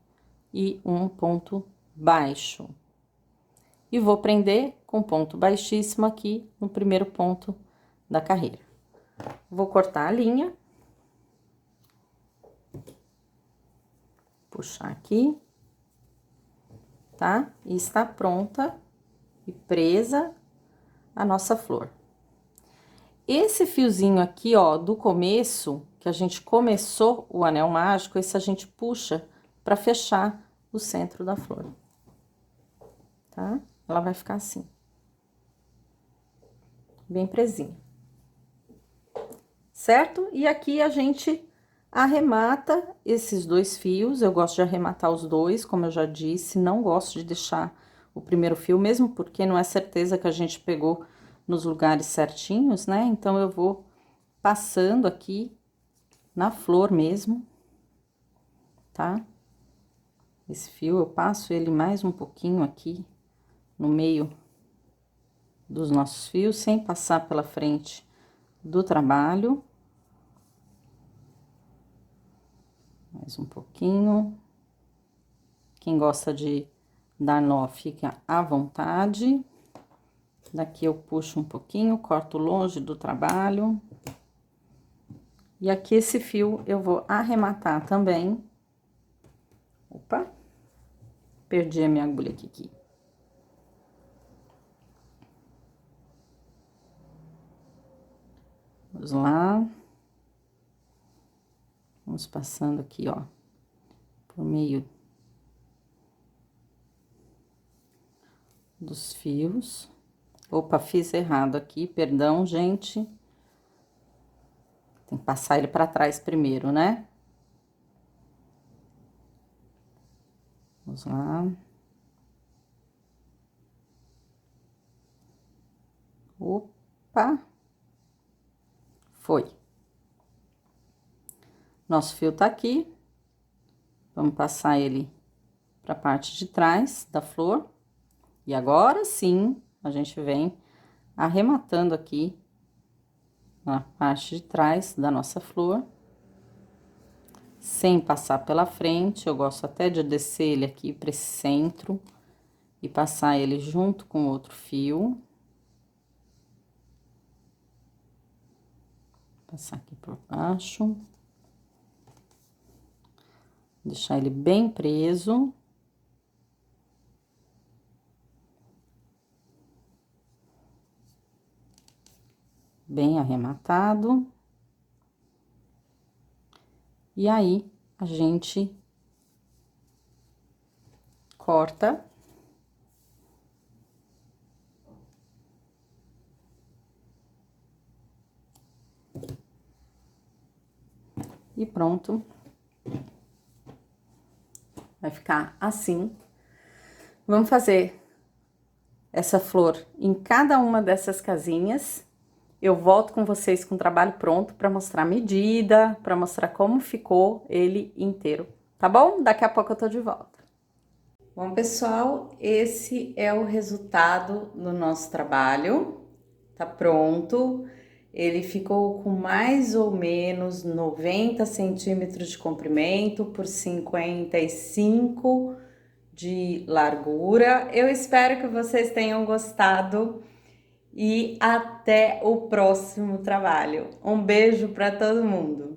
e um ponto baixo. E vou prender com ponto baixíssimo aqui no primeiro ponto da carreira. Vou cortar a linha. Puxar aqui, tá? E está pronta e presa a nossa flor. Esse fiozinho aqui, ó, do começo, que a gente começou o anel mágico, esse a gente puxa pra fechar o centro da flor, tá? Ela vai ficar assim. Bem presinha. Certo? E aqui a gente arremata esses dois fios. Eu gosto de arrematar os dois, como eu já disse, não gosto de deixar o primeiro fio, mesmo porque não é certeza que a gente pegou nos lugares certinhos, né? Então, eu vou passando aqui na flor mesmo, tá? Esse fio, eu passo ele mais um pouquinho aqui no meio dos nossos fios, sem passar pela frente do trabalho. Mais um pouquinho. Quem gosta de dar nó, fica à vontade. Daqui eu puxo um pouquinho, corto longe do trabalho. E aqui esse fio eu vou arrematar também. Opa! Perdi a minha agulha aqui. Vamos lá. Vamos passando aqui, ó, por meio dos fios. Opa, fiz errado aqui, perdão, gente. Tem que passar ele pra trás primeiro, né? Vamos lá. Opa! Foi. Nosso fio tá aqui. Vamos passar ele pra parte de trás da flor. E agora sim, a gente vem arrematando aqui na parte de trás da nossa flor. Sem passar pela frente, eu gosto até de descer ele aqui para esse centro e passar ele junto com outro fio. Passar aqui por baixo. Deixar ele bem preso. Bem arrematado. E aí, a gente corta. E pronto. Vai ficar assim. Vamos fazer essa flor em cada uma dessas casinhas. Eu volto com vocês com o trabalho pronto para mostrar a medida, para mostrar como ficou ele inteiro, tá bom? Daqui a pouco eu tô de volta. Bom, pessoal, esse é o resultado do nosso trabalho. Tá pronto. Ele ficou com mais ou menos 90 centímetros de comprimento por 55 de largura. Eu espero que vocês tenham gostado e até o próximo trabalho. Um beijo para todo mundo!